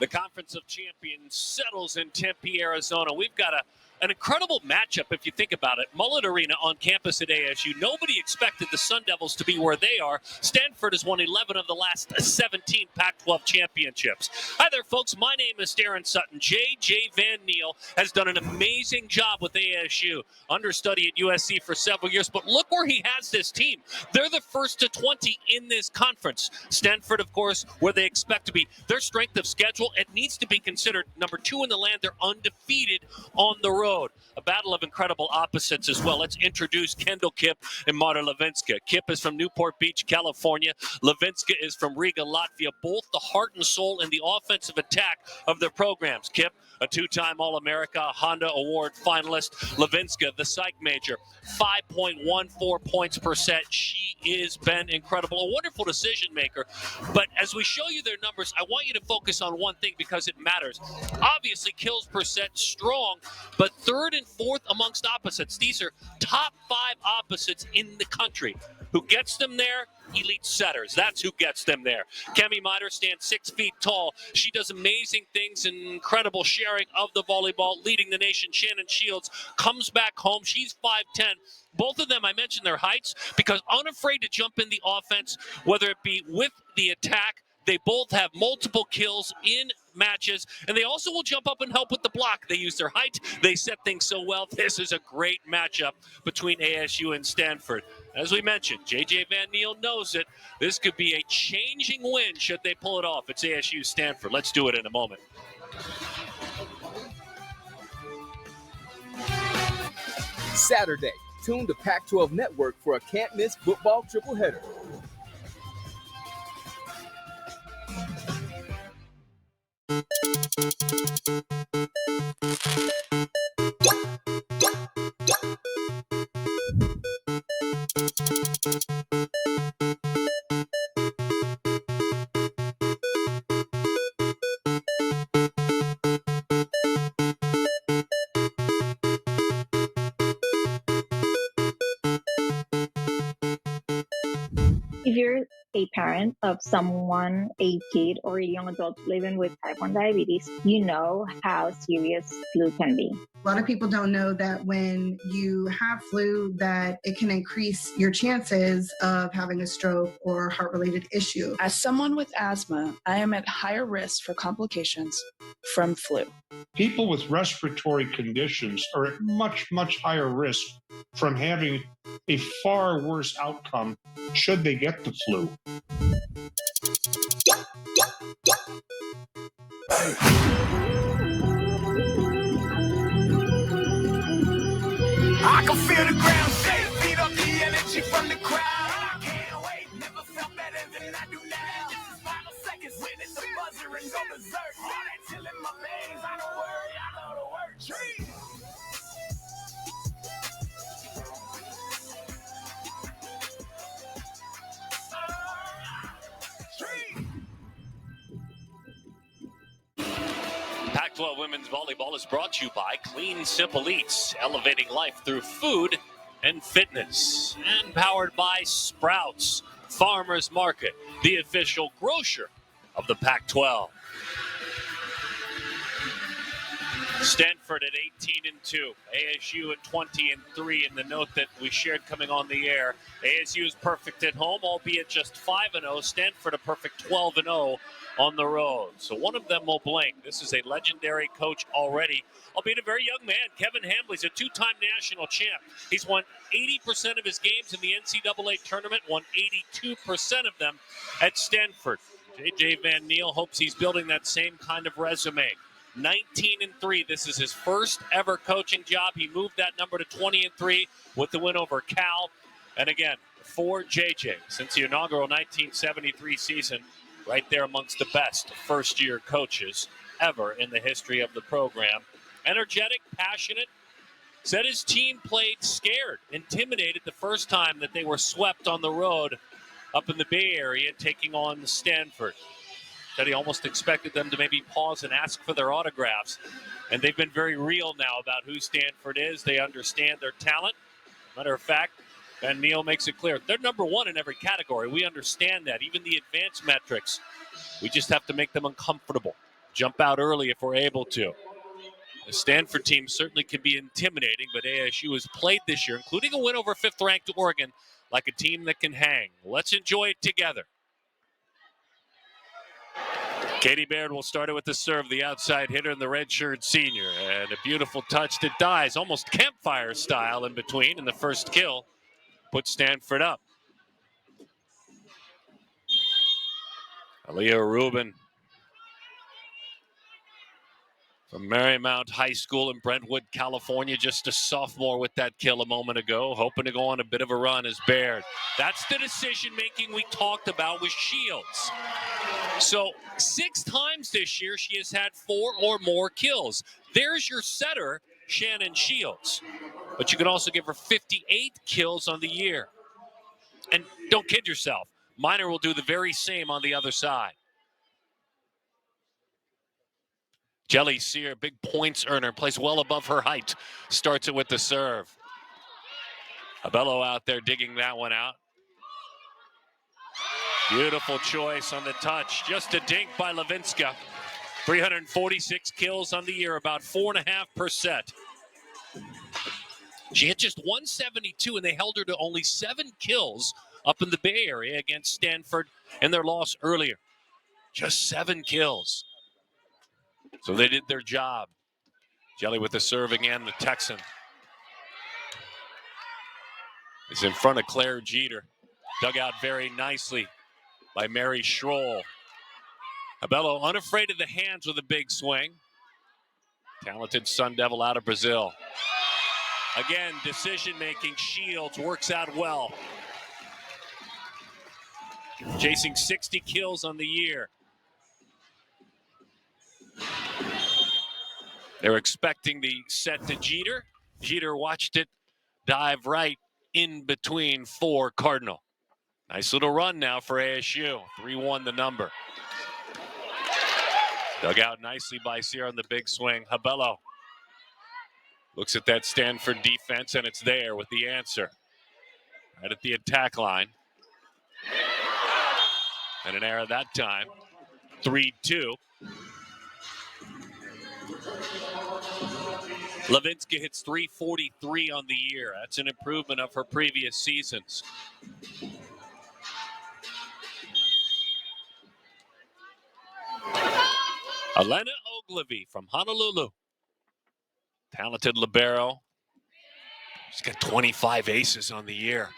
The Conference of Champions settles in Tempe, Arizona. We've got an incredible matchup if you think about it. Mullet Arena on campus at ASU. Nobody expected the Sun Devils to be where they are. Stanford has won 11 of the last 17 Pac-12 championships. Hi there, folks. My name is Darren Sutton. J.J. Van Neal has done an amazing job with ASU. Understudy at USC for several years, but look where he has this team. They're the first to 20 in this conference. Stanford, of course, where they expect to be. Their strength of schedule, it needs to be considered number 2 in the land. They're undefeated on the road. A battle of incredible opposites as well. Let's introduce Kendall Kipp and Marta Levinska. Kipp is from Newport Beach, California. Levinska is from Riga, Latvia. Both the heart and soul in the offensive attack of their programs. Kipp, a 2-time All-America Honda Award finalist. Levinska, the psych major, 5.14 points per set. She has been incredible, a wonderful decision maker. But as we show you their numbers, I want you to focus on one thing because it matters. Obviously, kills per set strong, but 3rd and 4th amongst opposites. These are top 5 opposites in the country. Who gets them there? Elite setters. That's who gets them there. Kemi Miter stands 6 feet tall. She does amazing things and incredible sharing of the volleyball, leading the nation. Shannon Shields comes back home. She's 5'10". Both of them, I mentioned their heights because unafraid to jump in the offense, whether it be with the attack. They both have multiple kills in matches, and they also will jump up and help with the block. They use their height. They set things so well. This is a great matchup between ASU and Stanford. As we mentioned, J.J. Van Neal knows it. This could be a changing win should they pull it off. It's ASU Stanford. Let's do it in a moment. Saturday, tune to Pac-12 Network for a can't-miss football tripleheader. If you're a parent of someone, a kid, or a young adult living with type 1 diabetes, you know how serious flu can be. A lot of people don't know that when you have flu, that it can increase your chances of having a stroke or heart-related issue. As someone with asthma, I am at higher risk for complications from flu. People with respiratory conditions are at much, much higher risk from having a far worse outcome should they get the flu. I can feel the ground shake, feed up the energy from the crowd. I can't wait, never felt better than I do now. This is final seconds, winning the buzzer and go berserk. All that chill in my veins, I don't worry, I know the word tree. Pac-12 Women's Volleyball is brought to you by Clean Simple Eats, elevating life through food and fitness. And powered by Sprouts Farmers Market, the official grocer of the Pac-12. Stanford at 18-2, ASU at 20-3. In the note that we shared coming on the air, ASU is perfect at home, albeit just 5-0. Stanford a perfect 12-0 on the road. So one of them will blink. This is a legendary coach already, albeit a very young man. Kevin Hambly's a 2-time national champ. He's won 80% of his games in the NCAA tournament, won 82% of them at Stanford. J.J. Van Neal hopes he's building that same kind of resume. 19-3. This is his first ever coaching job. He moved that number to 20-3 with the win over Cal. And again, for JJ, since the inaugural 1973 season, right there amongst the best first-year coaches ever in the history of the program. Energetic, passionate, said his team played scared, intimidated the first time that they were swept on the road up in the Bay Area taking on Stanford. Said he almost expected them to maybe pause and ask for their autographs. And they've been very real now about who Stanford is. They understand their talent. Matter of fact, Van Neal makes it clear. They're number one in every category. We understand that. Even the advanced metrics. We just have to make them uncomfortable. jump out early if we're able to. The Stanford team certainly can be intimidating, but ASU has played this year, including a win over 5th-ranked Oregon, like a team that can hang. Let's enjoy it together. Katie Baird will start it with the serve, the outside hitter and the redshirt senior. And a beautiful touch that dies, almost campfire style in between, and the first kill puts Stanford up. Aaliyah Rubin from Marymount High School in Brentwood, California, just a sophomore with that kill a moment ago, hoping to go on a bit of a run as Baird. That's the decision-making we talked about with Shields. So 6 times this year, she has had 4 or more kills. There's your setter, Shannon Shields. But you can also give her 58 kills on the year. And don't kid yourself, Miner will do the very same on the other side. Jelly Sear, big points earner, plays well above her height. Starts it with the serve. Abello out there digging that one out. Beautiful choice on the touch. Just a dink by Levinska. 346 kills on the year, about 4.5%. She hit just 172, and they held her to only 7 kills up in the Bay Area against Stanford in their loss earlier. Just 7 kills. So they did their job. Jelly with the serve again, the Texan. Is in front of Claire Jeter. Dug out very nicely by Mary Schroll. Abello unafraid of the hands with a big swing. Talented Sun Devil out of Brazil. Again, decision-making, Shields works out well. Chasing 60 kills on the year. They're expecting the set to Jeter. Jeter watched it dive right in between 4 Cardinal. Nice little run now for ASU. 3-1 the number. Dug out nicely by Sierra on the big swing. Abello looks at that Stanford defense, and it's there with the answer. Right at the attack line. And an error that time. 3-2. Levinska hits 343 on the year. That's an improvement of her previous seasons. Elena Ogilvy from Honolulu. Talented libero. She's got 25 aces on the year.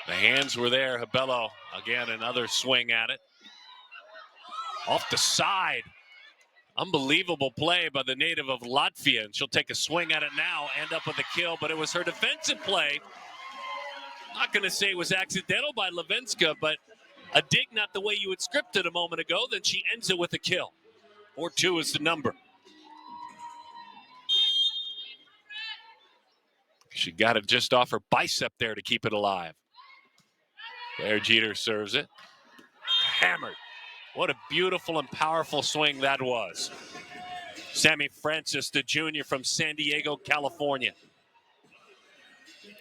The hands were there. Abello, again, another swing at it. Off the side. Unbelievable play by the native of Latvia, and she'll take a swing at it now, end up with a kill, but it was her defensive play. Not going to say it was accidental by Levinska, but a dig not the way you had scripted a moment ago, then she ends it with a kill. 4-2 is the number. She got it just off her bicep there to keep it alive. There, Jeter serves it. Hammered. What a beautiful and powerful swing that was. Sammy Francis, the junior from San Diego, California.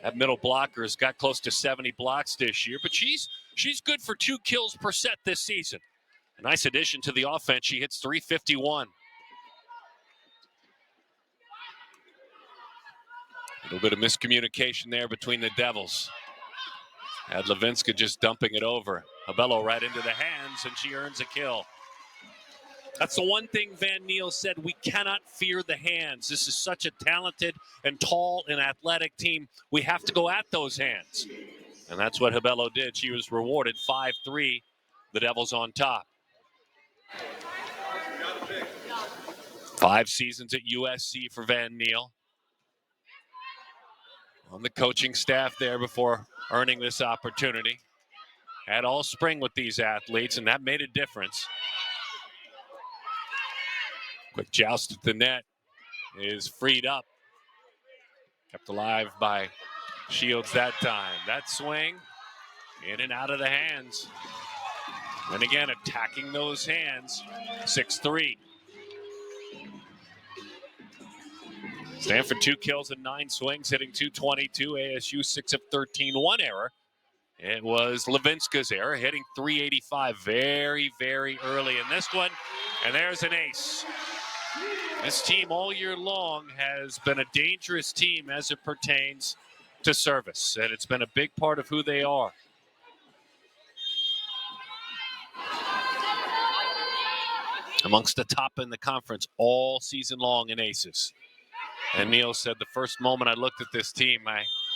That middle blocker has got close to 70 blocks this year, but she's good for 2 kills per set this season. A nice addition to the offense. She hits 351. A little bit of miscommunication there between the Devils. Had Levinska just dumping it over. Abello right into the hands, and she earns a kill. That's the one thing Van Niel said, we cannot fear the hands. This is such a talented and tall and athletic team. We have to go at those hands. And that's what Abello did. She was rewarded 5-3. The Devils on top. 5 seasons at USC for Van Niel. On the coaching staff there before earning this opportunity. Had all spring with these athletes, and that made a difference. Quick joust at the net is freed up. Kept alive by Shields that time. That swing in and out of the hands. And again, attacking those hands. 6-3. Stanford 2 kills and 9 swings, hitting .222. ASU 6 of 13. 1 error It was Levinska's error, hitting 385 very, very early in this one. And there's an ace. This team all year long has been a dangerous team as it pertains to service, and it's been a big part of who they are. Amongst the top in the conference all season long in aces. And Neil said the first moment I looked at this team,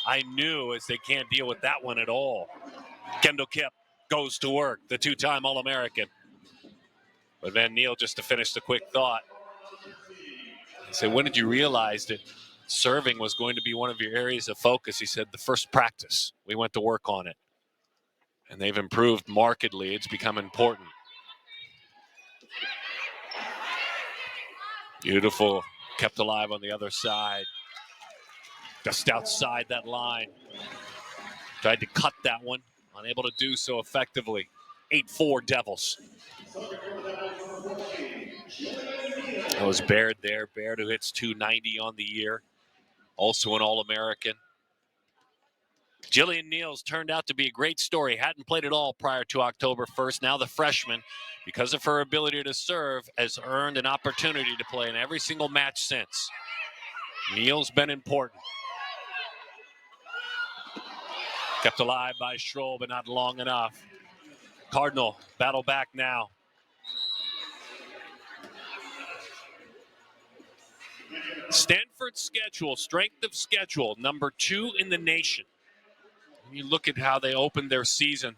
I knew as they can't deal with that one at all. Kendall Kipp goes to work, the two-time All-American. But then Neil, just to finish the quick thought, he said, when did you realize that serving was going to be one of your areas of focus? He said, the first practice. We went to work on it. And they've improved markedly. It's become important. Beautiful. Kept alive on the other side. Just outside that line. Tried to cut that one. Unable to do so effectively. 8-4 Devils. That was Baird there. Baird, who hits 290 on the year. Also an All-American. Jillian Neals turned out to be a great story. Hadn't played at all prior to October 1st. Now the freshman, because of her ability to serve, has earned an opportunity to play in every single match since. Neal's been important. Kept alive by Schroll, but not long enough. Cardinal battle back now. Stanford's schedule, strength of schedule, number 2 in the nation. When you look at how they opened their season,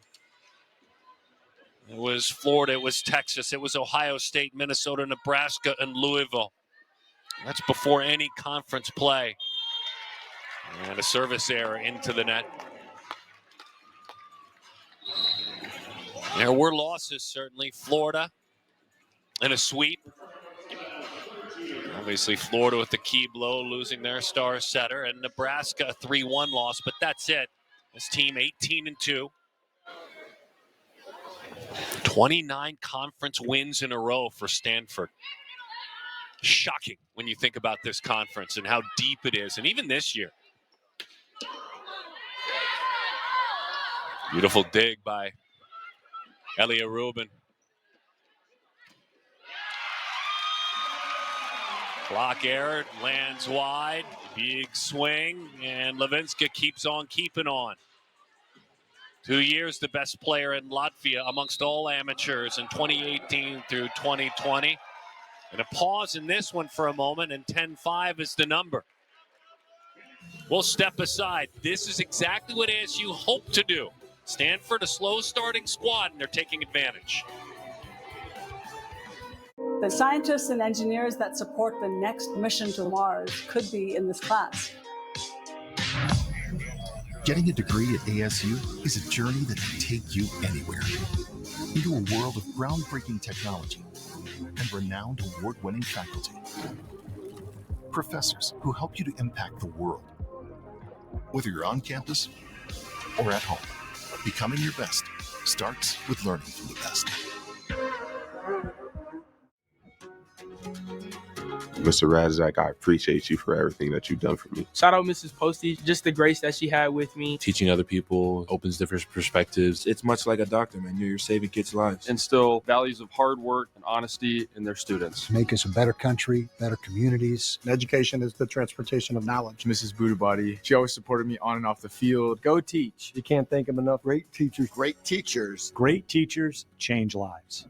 it was Florida, it was Texas, it was Ohio State, Minnesota, Nebraska, and Louisville. That's before any conference play. And a service error into the net. There were losses, certainly. Florida in a sweep. Obviously, Florida with the key blow, losing their star setter, and Nebraska a 3-1 loss, but that's it. This team 18-2. 29 conference wins in a row for Stanford. Shocking when you think about this conference and how deep it is, and even this year. Beautiful dig by Elia Rubin. Block error, lands wide, big swing, and Levinska keeps on keeping on. 2 years the best player in Latvia amongst all amateurs in 2018 through 2020. And a pause in this one for a moment, and 10-5 is the number. We'll step aside. This is exactly what ASU hoped to do. Stanford, a slow starting squad, and they're taking advantage. The scientists and engineers that support the next mission to Mars could be in this class. Getting a degree at ASU is a journey that can take you anywhere. Into a world of groundbreaking technology and renowned award-winning faculty. Professors who help you to impact the world. Whether you're on campus or at home, becoming your best starts with learning from the best. Mr. Radzak, I appreciate you for everything that you've done for me. Shout out Mrs. Posty, just the grace that she had with me. Teaching other people opens different perspectives. It's much like a doctor, man. You're saving kids' lives. Instill values of hard work and honesty in their students. Make us a better country, better communities. Education is the transportation of knowledge. Mrs. Budabadi, she always supported me on and off the field. Go teach. You can't think of enough great teachers. Great teachers. Great teachers change lives.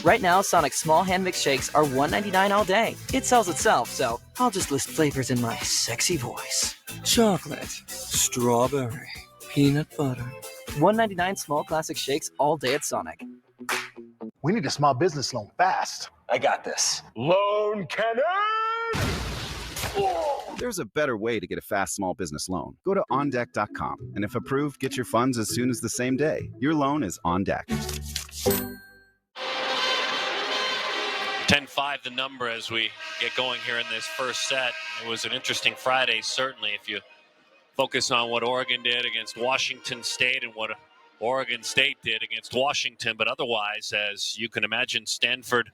Right now, Sonic's small hand mix shakes are $1.99 all day. It sells itself, so I'll just list flavors in my sexy voice. Chocolate, strawberry, peanut butter. $1.99 small classic shakes all day at Sonic. We need a small business loan fast. I got this. Loan Cannon! Oh. There's a better way to get a fast small business loan. Go to OnDeck.com, and if approved, get your funds as soon as the same day. Your loan is on deck. 10-5 the number as we get going here in this first set. It was an interesting Friday, certainly, if you focus on what Oregon did against Washington State and what Oregon State did against Washington. But otherwise, as you can imagine, Stanford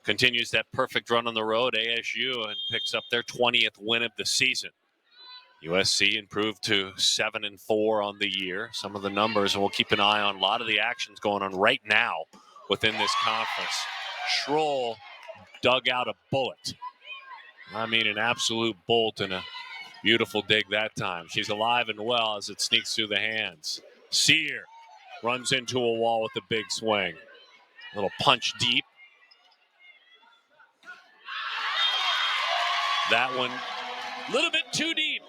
continues that perfect run on the road, ASU, and picks up their 20th win of the season. USC improved to 7-4 on the year. Some of the numbers, and we'll keep an eye on a lot of the actions going on right now within this conference. Schroll dug out a bullet. I mean, an absolute bolt and a beautiful dig that time. She's alive and well as it sneaks through the hands. Sear runs into a wall with a big swing. A little punch deep. That one a little bit too deep.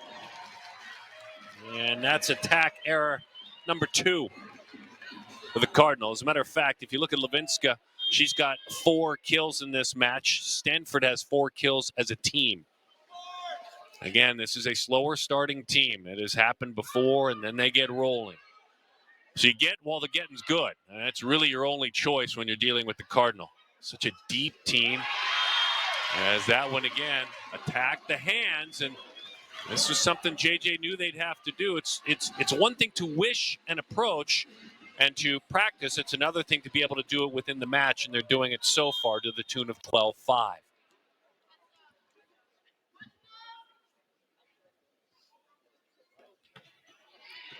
And that's attack error number 2 for the Cardinals. As a matter of fact, if you look at Levinska, she's got 4 kills in this match. Stanford has 4 kills as a team. Again, this is a slower starting team. It has happened before, and then they get rolling. So you get while the getting's good. And that's really your only choice when you're dealing with the Cardinal. Such a deep team. As that one again attacked the hands, and this was something JJ knew they'd have to do. It's one thing to wish an approach and to practice. It's another thing to be able to do it within the match, and they're doing it so far to the tune of 12-5.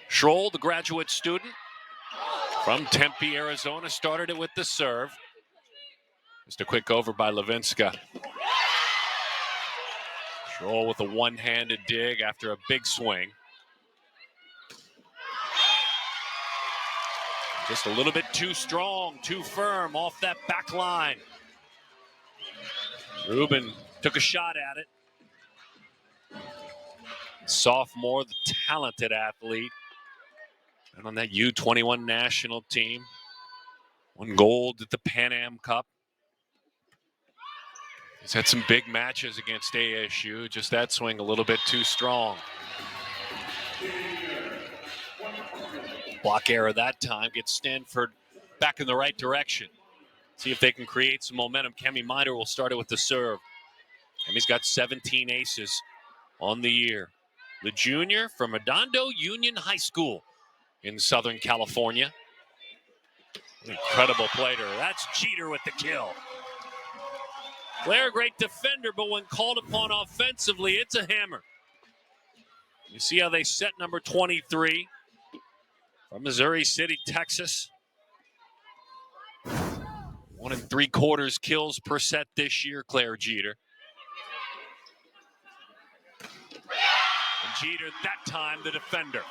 Schroll, the graduate student from Tempe, Arizona, started it with the serve. Just a quick over by Levinska. Schroll with a one-handed dig after a big swing. Just a little bit too strong, too firm off that back line. Rubin took a shot at it. Sophomore, the talented athlete. And on that U21 national team. Won gold at the Pan Am Cup. He's had some big matches against ASU. Just that swing a little bit too strong. Block error that time gets Stanford back in the right direction. See if they can create some momentum. Kemi Miner will start it with the serve. Kemi's got 17 aces on the year. The junior from Redondo Union High School in Southern California. Incredible player. That's Jeter with the kill. Claire, great defender, but when called upon offensively, it's a hammer. You see how they set number 23 from Missouri City, Texas. 1 3/4 kills per set this year, Claire Jeter. And Jeter, that time, the defender.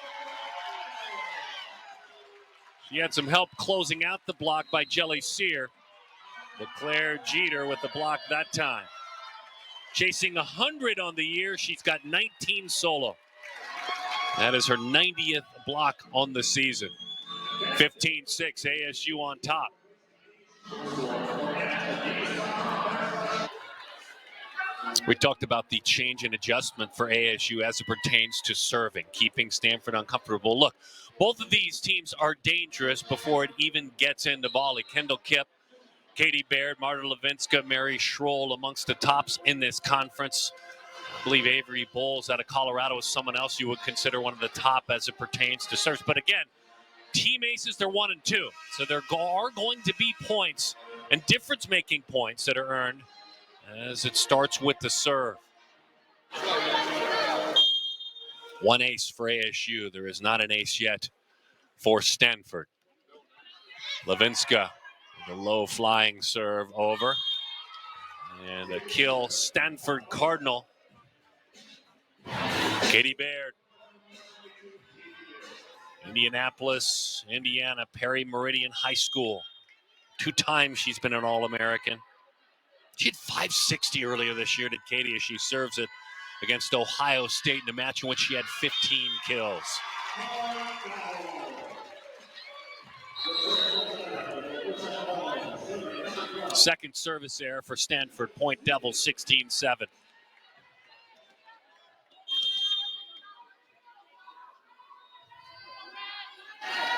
She had some help closing out the block by Jelly Sear. But Claire Jeter with the block that time. Chasing 100 on the year. She's got 19 solo. That is her 90th block on the season. 15-6, ASU on top. We talked about the change in adjustment for ASU as it pertains to serving, keeping Stanford uncomfortable. Look, both of these teams are dangerous before it even gets into volley. Kendall Kipp, Katie Baird, Marta Levinska, Mary Schroll amongst the tops in this conference. I believe Avery Bowles out of Colorado is someone else you would consider one of the top as it pertains to serves. But again, team aces, they're 1 and 2. So there are going to be points and difference-making points that are earned as it starts with the serve. 1 ace for ASU. There is not an ace yet for Stanford. Levinska. The low flying serve over. And a kill, Stanford Cardinal. Katie Baird. Indianapolis, Indiana, Perry Meridian High School. 2 times she's been an All-American. She had 560 earlier this year, did Katie, as she serves it against Ohio State in a match in which she had 15 kills. Second service error for Stanford. Point Devils 16-7.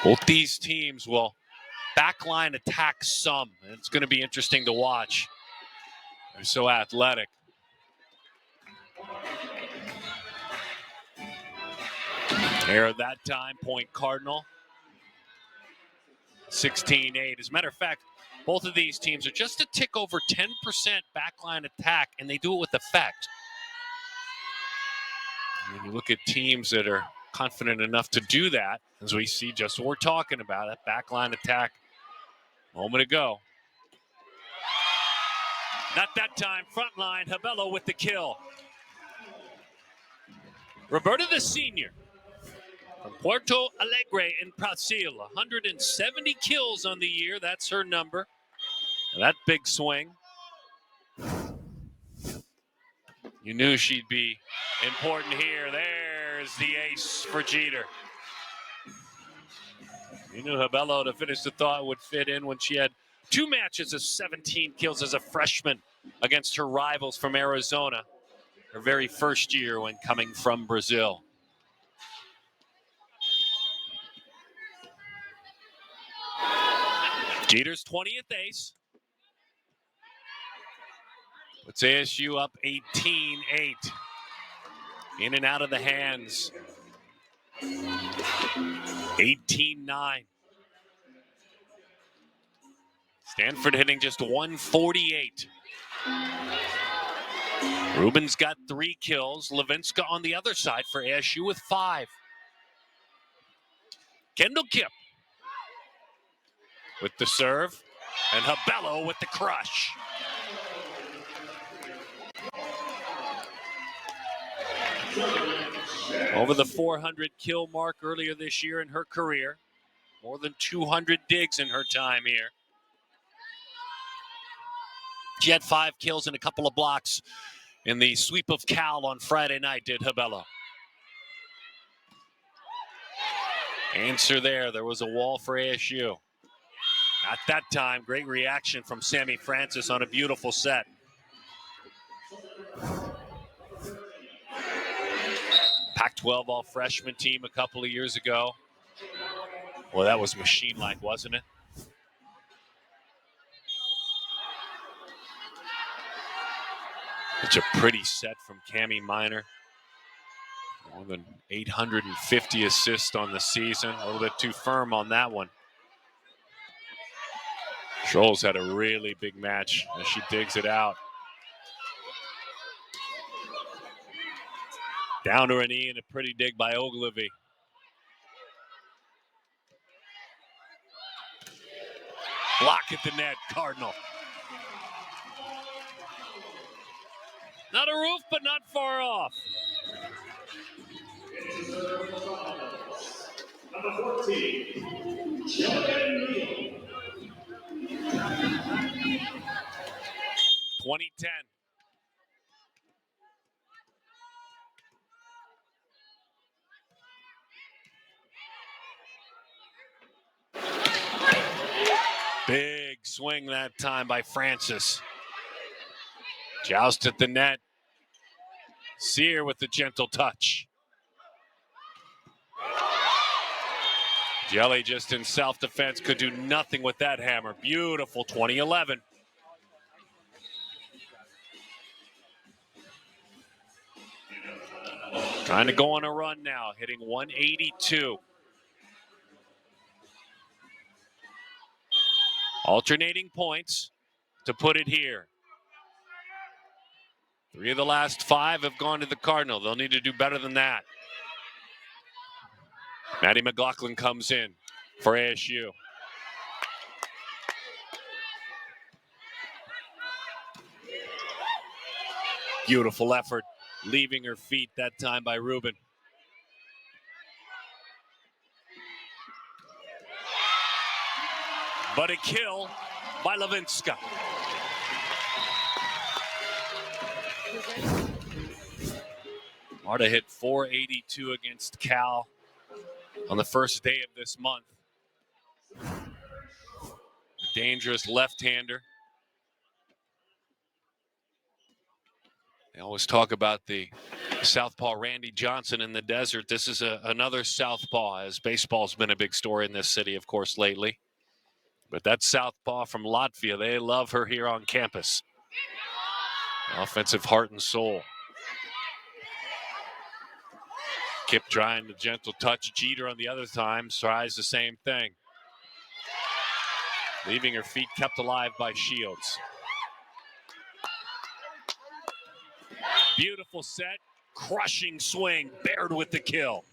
Both these teams will backline attack some. It's going to be interesting to watch. They're so athletic. Error that time, point Cardinal. 16-8. As a matter of fact, both of these teams are just a tick over 10% backline attack, and they do it with effect. When you look at teams that are confident enough to do that, as we see just what we're talking about, that backline attack a moment ago. Not that time, front line, Habelo with the kill. Roberta the senior from Puerto Alegre in Brazil, 170 kills on the year, that's her number. That big swing. You knew she'd be important here. There's the ace for Jeter. You knew Habelo to finish the thought would fit in when she had 2 matches of 17 kills as a freshman against her rivals from Arizona. Her very first year when coming from Brazil. Jeter's 20th ace. Puts ASU up 18-8. In and out of the hands. 18-9. Stanford hitting just 148. Rubin's got 3 kills. Levinska on the other side for ASU with 5. Kendall Kipp with the serve, and Habelo with the crush. Over the 400 kill mark earlier this year in her career. More than 200 digs in her time here. She had 5 kills and a couple of blocks in the sweep of Cal on Friday night, did Habelo. Answer there. There was a wall for ASU. At that time, great reaction from Sammy Francis on a beautiful set. Pac-12 all-freshman team a couple of years ago. Well, that was machine-like, wasn't it? Such a pretty set from Cammie Minor. More than 850 assists on the season. A little bit too firm on that one. Trolls had a really big match as she digs it out. Down to her knee and a pretty dig by Ogilvy. Block at the net, Cardinal. Not a roof, but not far off. Number 14, Jordan Neal. 2010. Big swing that time by Francis. Joust at the net. Sear with the gentle touch. Jelly just in self-defense could do nothing with that hammer. Beautiful 2011. Trying to go on a run now, hitting 182. Alternating points to put it here. 3 of the last 5 have gone to the Cardinal. They'll need to do better than that. Maddie McLaughlin comes in for ASU. Beautiful effort, leaving her feet that time by Rubin. But a kill by Levinska. Marta hit 482 against Cal on the first day of this month. A dangerous left-hander. They always talk about the southpaw Randy Johnson in the desert. This is another southpaw, as baseball's been a big story in this city, of course, lately. But that southpaw from Latvia, they love her here on campus. Offensive heart and soul. Kip trying the gentle touch. Jeter on the other time tries the same thing. Leaving her feet kept alive by Shields. Beautiful set. Crushing swing. Baird with the kill.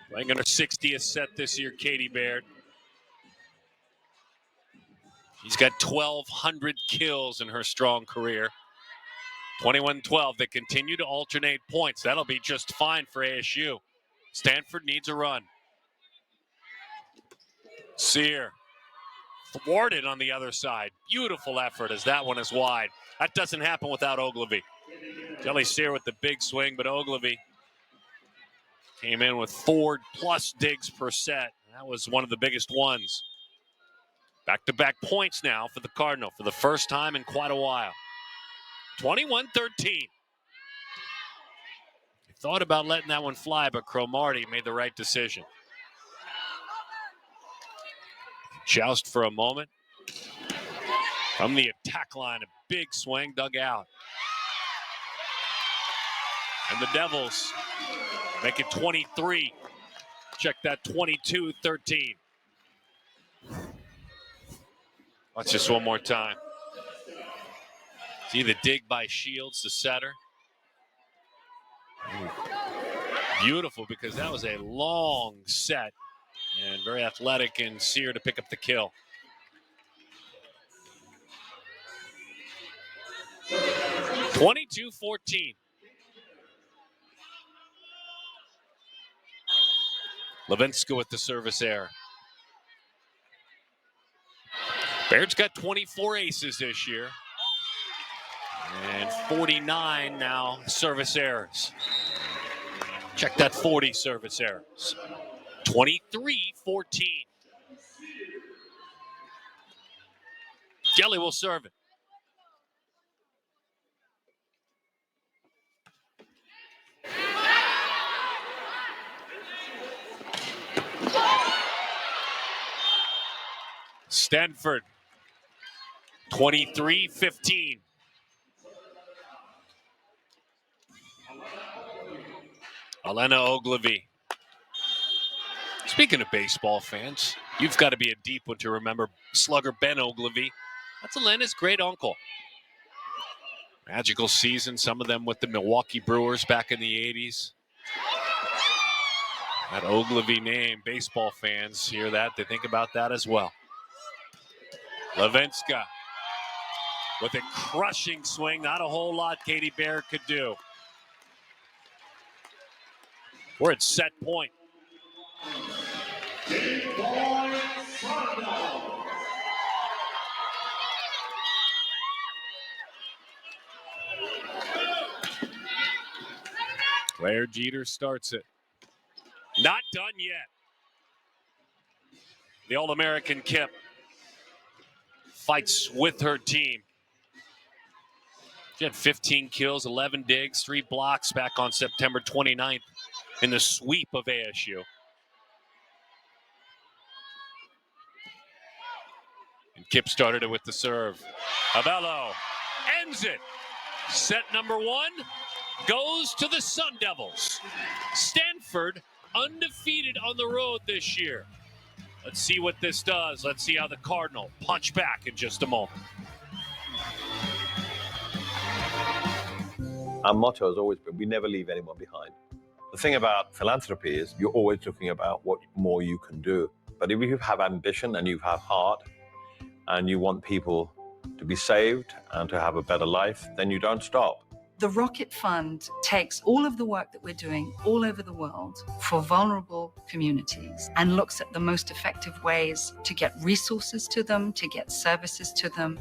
Playing on her 60th set this year, Katie Baird. She's got 1,200 kills in her strong career. 21-12. They continue to alternate points. That'll be just fine for ASU. Stanford needs a run. Sear thwarted on the other side. Beautiful effort as that one is wide. That doesn't happen without Ogilvy. Jelly Sear with the big swing, but Ogilvy came in with 4+ digs per set. That was one of the biggest ones. Back-to-back points now for the Cardinal for the first time in quite a while. 21-13. He thought about letting that one fly, but Cromartie made the right decision. Joust for a moment. From the attack line, a big swing dug out. And the Devils make it 23. Check that, 22-13. Watch this one more time. See the dig by Shields, the setter. Beautiful, because that was a long set. And very athletic in Sear to pick up the kill. (22-14). Levinska with the service error. Baird's got 24 aces this year. And 49 now service errors. Check that 40 service errors. 23-14. Jelly will serve it. Stanford, 23-15. Elena Ogilvy. Speaking of baseball fans, you've got to be a deep one to remember slugger Ben Ogilvy. That's Elena's great uncle. Magical season, some of them with the Milwaukee Brewers back in the 80s. That Ogilvy name, baseball fans hear that, they think about that as well. Levinska with a crushing swing. Not a whole lot Katie Baird could do. We're at set point. Claire Jeter starts it. Not done yet. The All-American Kip fights with her team. She had 15 kills, 11 digs, 3 blocks back on September 29th in the sweep of ASU. And Kip started it with the serve. Abello ends it. Set number 1 goes to the Sun Devils. Stanford undefeated on the road this year. Let's see what this does. Let's see how the Cardinal punch back in just a moment. Our motto has always been, we never leave anyone behind. The thing about philanthropy is you're always looking about what more you can do. But if you have ambition and you have heart and you want people to be saved and to have a better life, then you don't stop. The Rocket Fund takes all of the work that we're doing all over the world for vulnerable communities and looks at the most effective ways to get resources to them, to get services to them.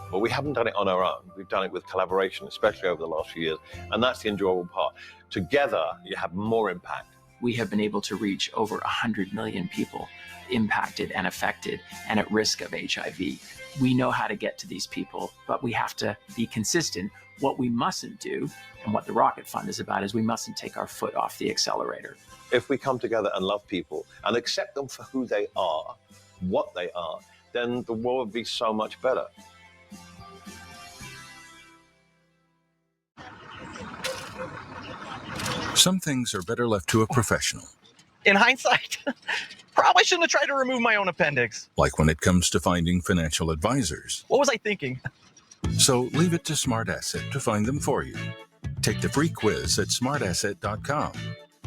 But we haven't done it on our own. We've done it with collaboration, especially over the last few years. And that's the enjoyable part. Together, you have more impact. we have been able to reach over 100 million people impacted and affected and at risk of HIV. We know how to get to these people, but we have to be consistent. What we mustn't do, and what the Rocket Fund is about, is we mustn't take our foot off the accelerator. If we come together and love people and accept them for who they are, what they are, then the world would be so much better. Some things are better left to a professional. In hindsight, probably shouldn't have tried to remove my own appendix. Like when it comes to finding financial advisors. What was I thinking? So leave it to SmartAsset to find them for you. Take the free quiz at smartasset.com.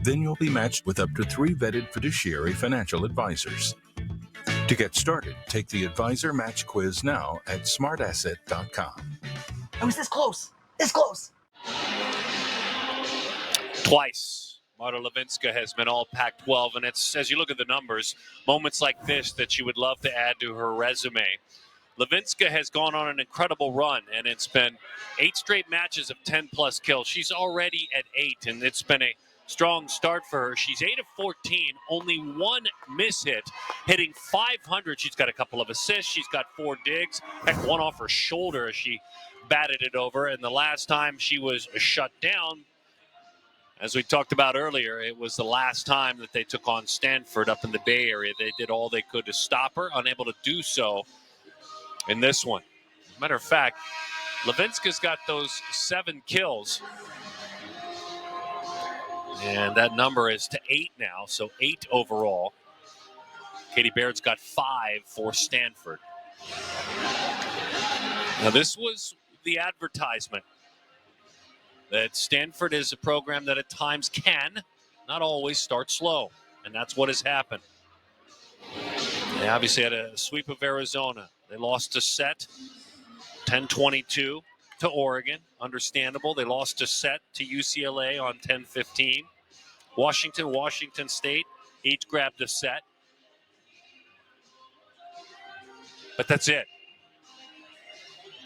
Then you'll be matched with up to 3 vetted fiduciary financial advisors. To get started, take the Advisor Match Quiz now at smartasset.com. I was this close. This close. Twice, Marta Levinska has been all Pac-12, and it's, as you look at the numbers, moments like this that you would love to add to her resume. Levinska has gone on an incredible run, and it's been 8 straight matches of 10-plus kills. She's already at 8, and it's been a strong start for her. She's 8 of 14, only 1 miss hit, hitting 500. She's got a couple of assists. She's got 4 digs. Heck, 1 off her shoulder as she batted it over. And the last time she was shut down, as we talked about earlier, it was the last time that they took on Stanford up in the Bay Area. They did all they could to stop her, unable to do so in this one. As a matter of fact, Levinska's got those 7 kills. And that number is to 8 now, so 8 overall. Katie Baird's got 5 for Stanford. Now, this was the advertisement that Stanford is a program that at times can, not always, start slow. And that's what has happened. They obviously had a sweep of Arizona. They lost a set, 10-22 to Oregon. Understandable. They lost a set to UCLA on 10-15. Washington State each grabbed a set. But that's it.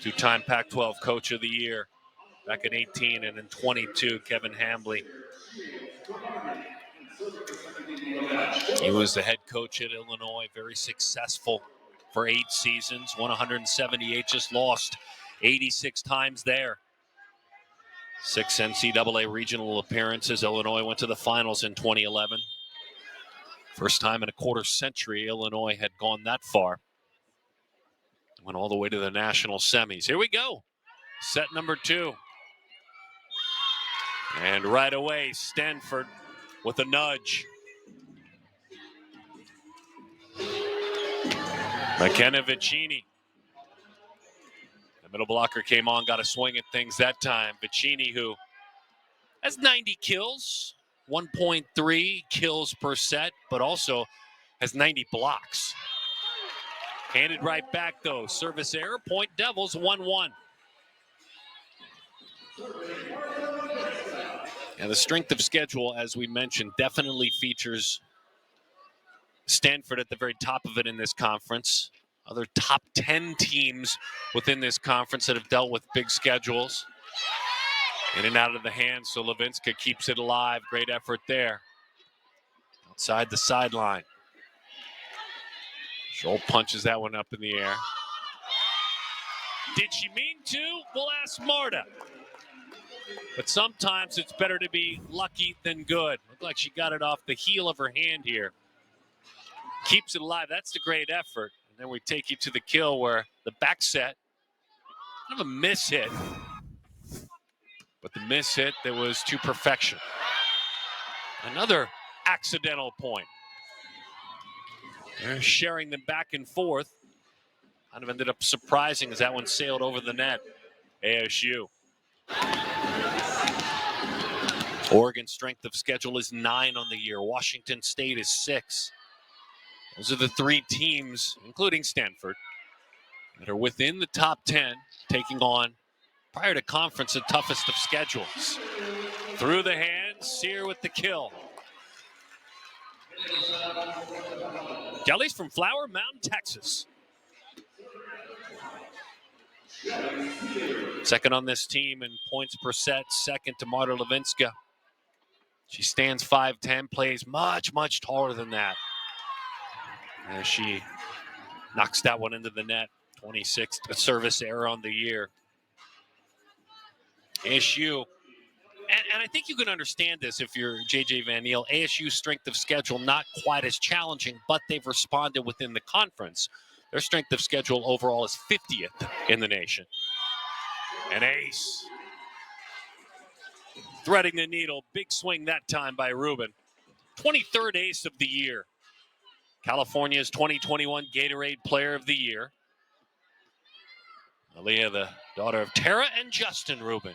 2-time Pac-12 Coach of the Year back in 18 and in 22, Kevin Hambly. He was the head coach at Illinois, very successful for 8 seasons, won 178, just lost 86 times there. 6 NCAA regional appearances. Illinois went to the finals in 2011. First time in a quarter century Illinois had gone that far. Went all the way to the national semis. Here we go. Set number 2. And right away, Stanford with a nudge. McKenna Vicini. The middle blocker came on, got a swing at things that time. Vicini, who has 90 kills, 1.3 kills per set, but also has 90 blocks. Handed right back, though. Service error. Point Devils 1-1. And the strength of schedule, as we mentioned, definitely features Stanford at the very top of it in this conference. Other top 10 teams within this conference that have dealt with big schedules. In and out of the hands, so Levinska keeps it alive. Great effort there. Outside the sideline. Scholl punches that one up in the air. Did she mean to? We'll ask Marta. But sometimes it's better to be lucky than good. Looked like she got it off the heel of her hand here. Keeps it alive. That's the great effort. And then we take you to the kill where the back set, kind of a miss hit. But the miss hit that was to perfection. Another accidental point. They're sharing them back and forth. Kind of ended up surprising as that one sailed over the net. ASU. Oregon's strength of schedule is 9 on the year. Washington State is 6. Those are the 3 teams, including Stanford, that are within the top 10, taking on, prior to conference, the toughest of schedules. Through the hands, Sear with the kill. Jelly's from Flower Mountain, Texas. Second on this team in points per set, second to Marta Levinska. She stands 5'10", plays much, much taller than that. As she knocks that one into the net. 26th service error on the year. ASU, and I think you can understand this if you're J.J. Van Niel. ASU's strength of schedule not quite as challenging, but they've responded within the conference. Their strength of schedule overall is 50th in the nation. An ace. Threading the needle. Big swing that time by Rubin. 23rd ace of the year. California's 2021 Gatorade Player of the Year. Aaliyah, the daughter of Tara and Justin Rubin.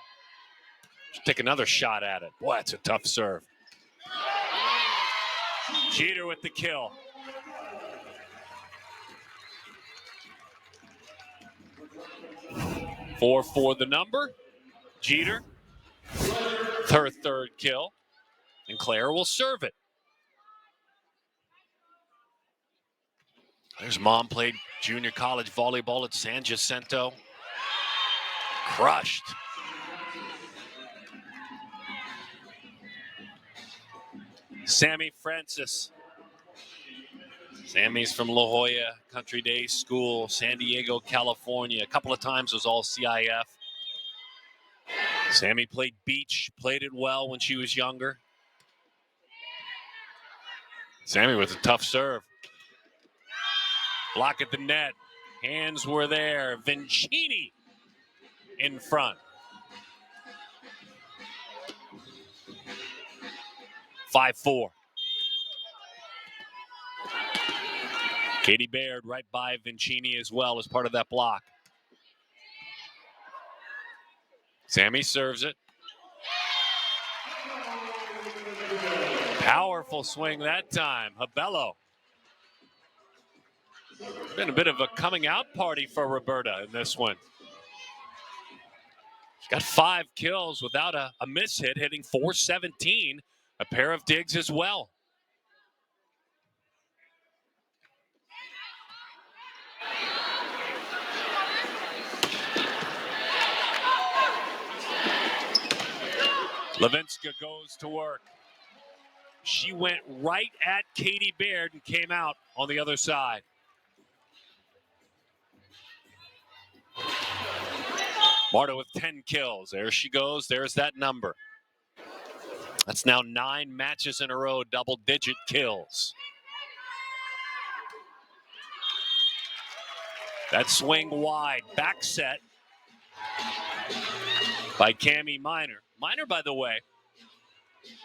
Let's take another shot at it. Boy, that's a tough serve. Jeter with the kill. Four for the number. Jeter, her third kill. And Claire will serve it. Claire's mom played junior college volleyball at San Jacinto. Crushed. Sammy Francis. Sammy's from La Jolla Country Day School, San Diego, California. A couple of times was all CIF. Sammy played beach, played it well when she was younger. Sammy with a tough serve. Block at the net. Hands were there. Vincini in front. 5-4. Katie Baird right by Vincini as well as part of that block. Sammy serves it. Powerful swing that time. Habello. Been a bit of a coming out party for Roberta in this one. She's got 5 kills without a miss hit, hitting .417. A pair of digs as well. Levinska goes to work. She went right at Katie Baird and came out on the other side. Marta with 10 kills. There she goes. There's that number. That's now 9 matches in a row, double-digit kills. That swing wide. Back set by Cammie Miner. Miner, by the way, she's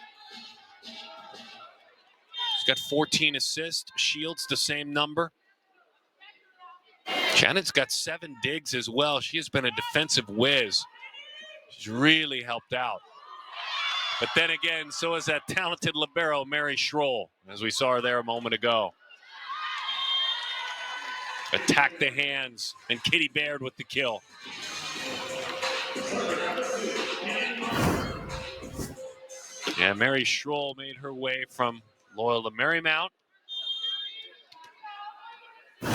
got 14 assists. Shields the same number. Shannon's got 7 digs as well. She has been a defensive whiz. She's really helped out. But then again, so is that talented libero, Mary Schroll, as we saw her there a moment ago. Attack the hands, and Katie Baird with the kill. Yeah, Mary Schroll made her way from Loyola Marymount.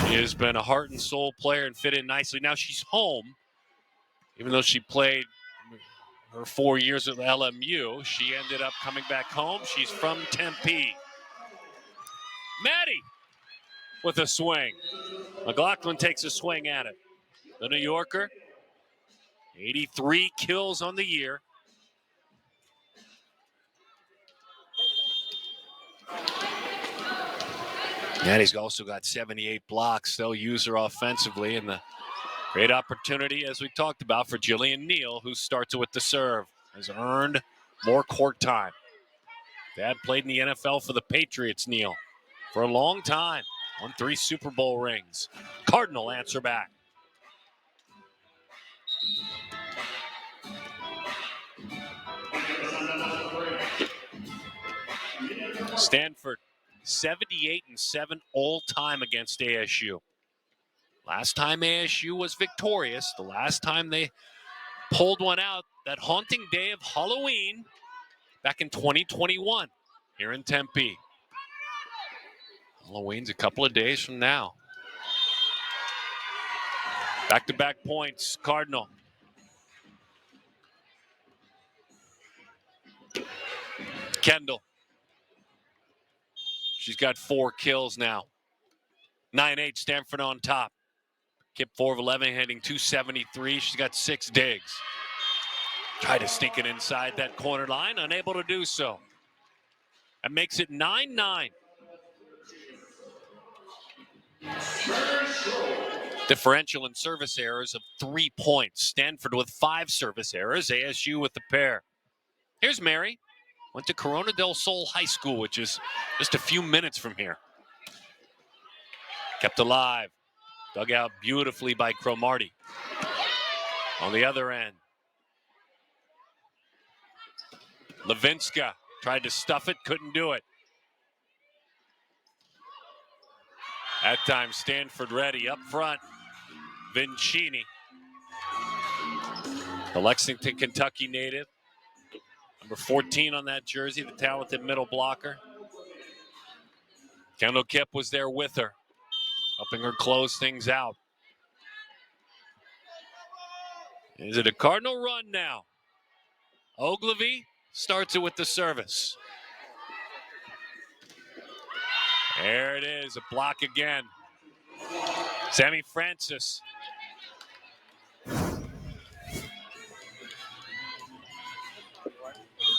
She has been a heart and soul player and fit in nicely. Now she's home, even though she played her 4 years at LMU. She ended up coming back home. She's from Tempe. Maddie with a swing. McLaughlin takes a swing at it. The New Yorker, 83 kills on the year. Maddie's also got 78 blocks. They'll use her offensively, and the great opportunity, as we talked about, for Jillian Neal, who starts with the serve, has earned more court time. Dad played in the NFL for the Patriots, Neal, for a long time. Won 3 Super Bowl rings. Cardinal answer back. Stanford, 78-7 all-time against ASU. Last time ASU was victorious, the last time they pulled one out, that haunting day of Halloween back in 2021 here in Tempe. Halloween's a couple of days from now. Back-to-back points, Cardinal. Kendall. She's got 4 kills now. 9-8, Stanford on top. Kip 4 of 11, hitting 273. She's got 6 digs. Try to sneak it inside that corner line, unable to do so. That makes it 9-9. Differential in service errors of 3 points. Stanford with 5 service errors. ASU with the pair. Here's Mary. Went to Corona del Sol High School, which is just a few minutes from here. Kept alive. Dug out beautifully by Cromartie. On the other end, Levinska tried to stuff it, couldn't do it. That time, Stanford ready up front. Vincini, the Lexington, Kentucky native. Number 14 on that jersey, the talented middle blocker. Kendall Kipp was there with her, helping her close things out. Is it a Cardinal run now? Ogilvy starts it with the service. There it is, a block again. Sammy Francis.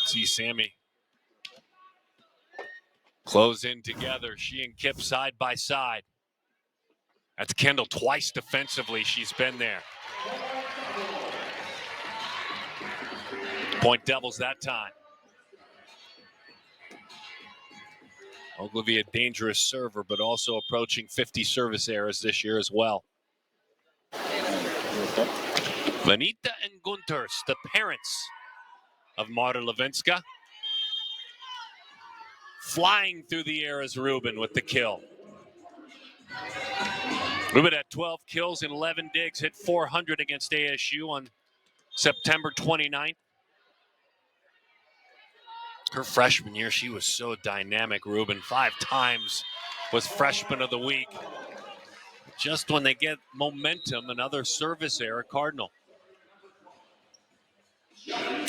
See Sammy close in together. She and Kipp side by side. That's Kendall twice defensively. She's been there. Point Devils that time. Ogilvy a dangerous server, but also approaching 50 service errors this year as well. Vanita and Gunters, the parents of Marta Levinska. Flying through the air is Rubin with the kill. Rubin had 12 kills and 11 digs, hit 400 against ASU on September 29th. Her freshman year, she was so dynamic, Rubin. 5 times was freshman of the week. Just when they get momentum, another service error, Cardinal.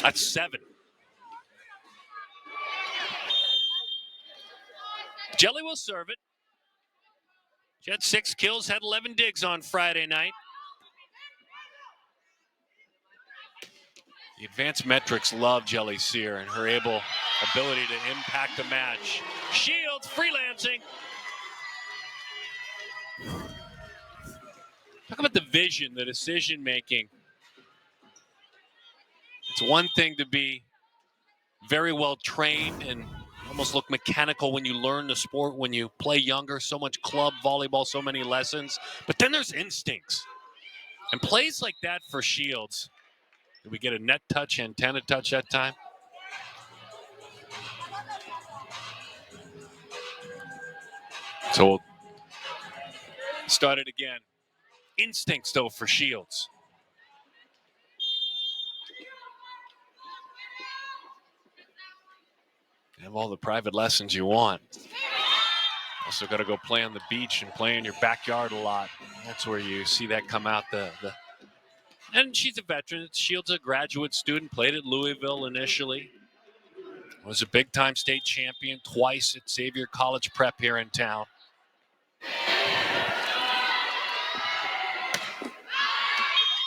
That's 7. Jelly will serve it. She had 6 kills, had 11 digs on Friday night. The advanced metrics love Jelly Sear and her ability to impact the match. Shields freelancing. Talk about the vision, the decision making. It's one thing to be very well trained and almost look mechanical when you learn the sport, when you play younger, so much club volleyball, so many lessons. But then there's instincts. And plays like that for Shields. Did we get a net touch, antenna touch that time? So we'll start it again. Instincts, though, for Shields. You have all the private lessons you want. Also got to go play on the beach and play in your backyard a lot. That's where you see that come out. And she's a veteran. Shields a graduate student, played at Louisville initially. Was a big-time state champion twice at Xavier College Prep here in town.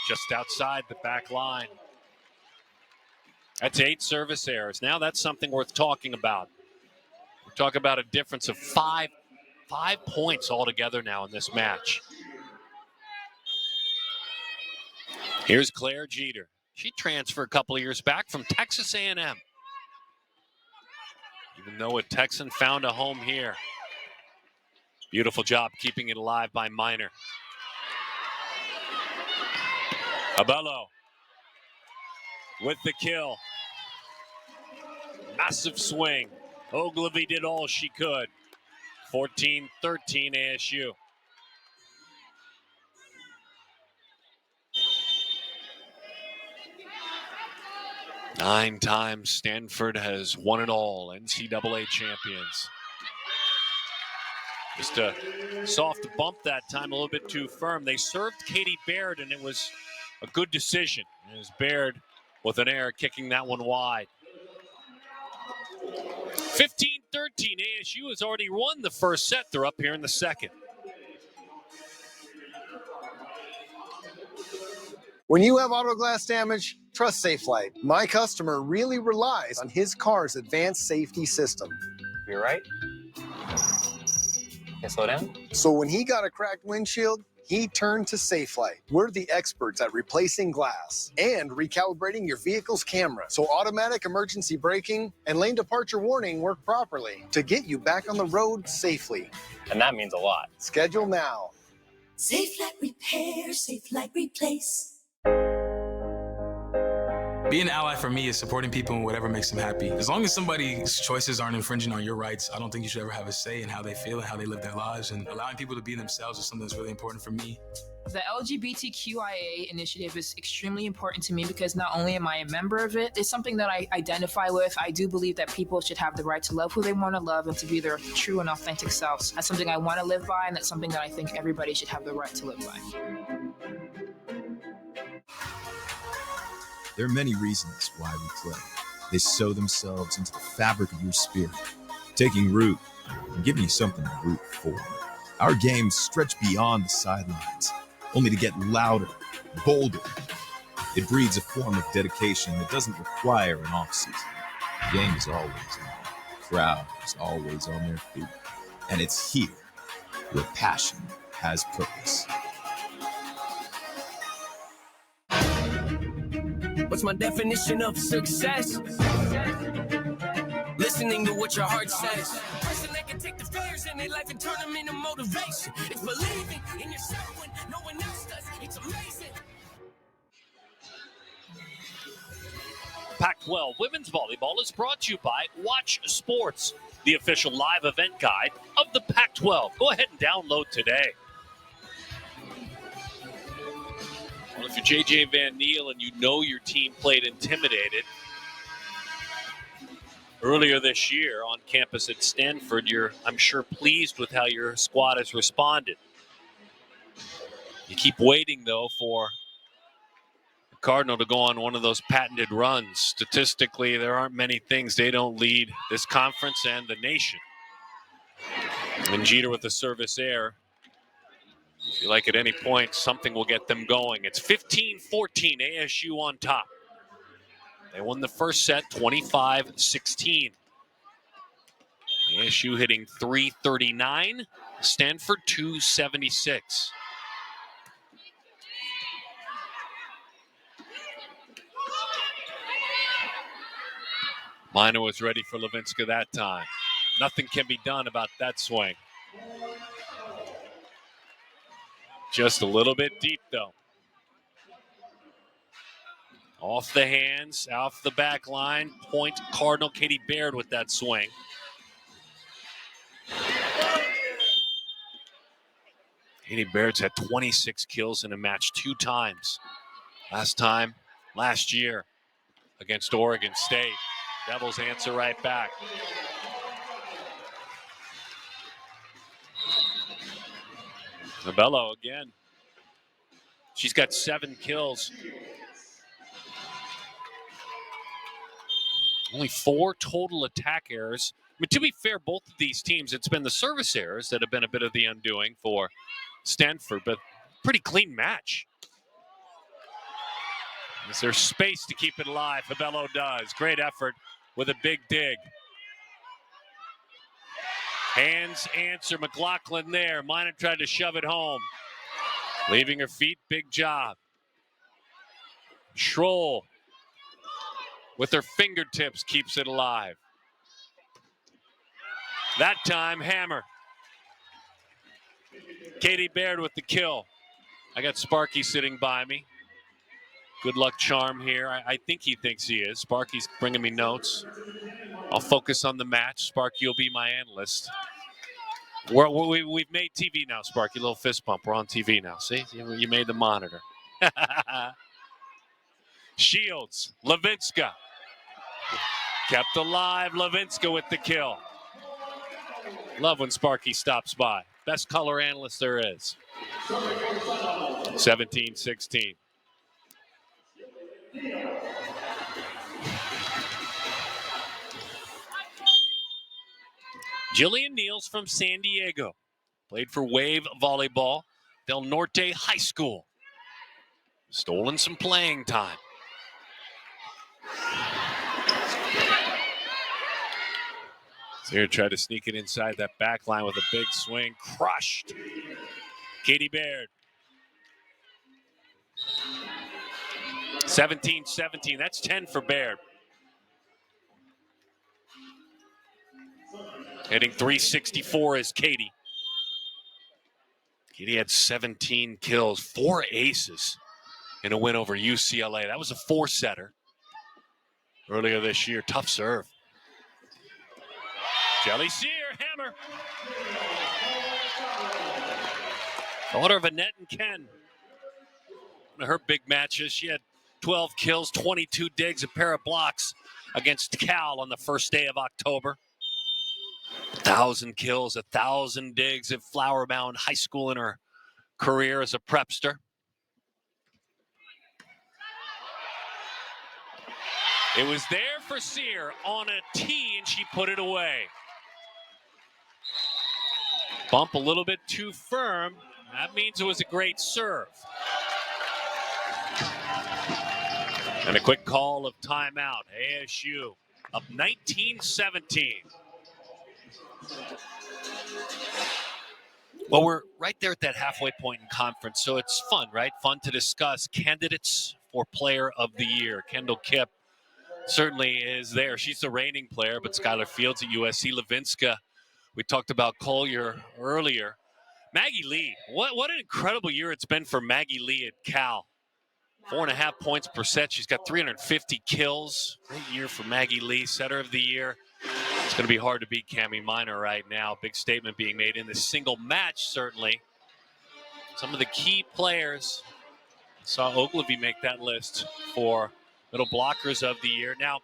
Just outside the back line. That's 8 service errors. Now that's something worth talking about. We're talking about a difference of 5 points altogether now in this match. Here's Claire Jeter. She transferred a couple of years back from Texas A&M. Even though a Texan found a home here. Beautiful job keeping it alive by Miner. Abello with the kill. Massive swing. Ogilvy did all she could. 14-13 ASU. Nine times Stanford has won it all. NCAA champions. Just a soft bump that time, a little bit too firm. They served Katie Baird, and it was a good decision. It was Baird with an error kicking that one wide. 15-13. ASU has already won the first set. They're up here in the second. When you have auto glass damage, trust Safelite. My customer really relies on his car's advanced safety system. You're right. Okay, slow down. So when he got a cracked windshield, he turned to Safelite. We're the experts at replacing glass and recalibrating your vehicle's camera so automatic emergency braking and lane departure warning work properly to get you back on the road safely. And that means a lot. Schedule now. Safelite Repair, Safelite Replace. Being an ally for me is supporting people in whatever makes them happy. As long as somebody's choices aren't infringing on your rights, I don't think you should ever have a say in how they feel and how they live their lives. And allowing people to be themselves is something that's really important for me. The LGBTQIA initiative is extremely important to me because not only am I a member of it, it's something that I identify with. I do believe that people should have the right to love who they want to love and to be their true and authentic selves. That's something I want to live by, and that's something that I think everybody should have the right to live by. There are many reasons why we play. They sow themselves into the fabric of your spirit, taking root and giving you something to root for. Our games stretch beyond the sidelines, only to get louder, bolder. It breeds a form of dedication that doesn't require an off-season. The game is always on. The crowd is always on their feet. And it's here where passion has purpose. What's my definition of success? Listening to what your heart says. A person that can take the fears in their life and turn them into motivation. It's believing in yourself when no one else does. It's amazing. Pac-12 women's volleyball is brought to you by Watch Sports, the official live event guide of the Pac-12. Go ahead and download today. Well, if you're J.J. Van Niel and you know your team played intimidated earlier this year on campus at Stanford, you're, I'm sure, pleased with how your squad has responded. You keep waiting, though, for the Cardinal to go on one of those patented runs. Statistically, there aren't many things they don't lead this conference and the nation. And Jeter with the service error. If you like at any point, something will get them going. It's 15-14, ASU on top. They won the first set, 25-16. ASU hitting 339, Stanford 276. Minor was ready for Levinska that time. Nothing can be done about that swing. Just a little bit deep, though. Off the hands, off the back line. Point Cardinal. Katie Baird with that swing. Katie Baird's had 26 kills in a match 2 times. Last year against Oregon State. Devils answer right back. Nabello again. She's got 7 kills. Only 4 total attack errors. I mean, to be fair, both of these teams, it's been the service errors that have been a bit of the undoing for Stanford, but pretty clean match. Is there space to keep it alive? Fabello does. Great effort with a big dig. Hands answer. McLaughlin there. Minor tried to shove it home. Leaving her feet. Big job. Schroll with her fingertips keeps it alive. That time, Hammer. Katie Baird with the kill. I got Sparky sitting by me. Good luck charm here. I think he thinks he is. Sparky's bringing me notes. I'll focus on the match. Sparky will be my analyst. We've made TV now, Sparky. A little fist bump. We're on TV now. See? You made the monitor. Shields. Levinska. Kept alive. Levinska with the kill. Love when Sparky stops by. Best color analyst there is. 17-16. Jillian Niels from San Diego. Played for Wave Volleyball, Del Norte High School. Stolen some playing time. Sear tried to sneak it inside that back line with a big swing. Crushed. Katie Baird. 17-17. That's 10 for Baird. Hitting .364 is Katie. Katie had 17 kills, 4 aces in a win over UCLA. That was a 4-setter earlier this year. Tough serve. Jelly Sear, hammer. Daughter of Annette and Ken. One of her big matches, she had 12 kills, 22 digs, a pair of blocks against Cal on the first day of October. 1,000 kills, 1,000 digs at Flower Mound High School in her career as a prepster. It was there for Sear on a tee, and she put it away. Bump a little bit too firm. That means it was a great serve. And a quick call of timeout. ASU up 19-17. Well, we're right there at that halfway point in conference, so it's fun, right? Fun to discuss candidates for Player of the Year. Kendall Kipp certainly is there. She's the reigning player, but Skylar Fields at USC. Levinska, we talked about Collier earlier. Maggie Lee, what an incredible year it's been for Maggie Lee at Cal. 4.5 points per set. She's got 350 kills. Great year for Maggie Lee, setter of the year. It's going to be hard to beat Cammie Minor right now. Big statement being made in this single match, certainly. Some of the key players. Saw Ogilvy make that list for middle blockers of the year. Now,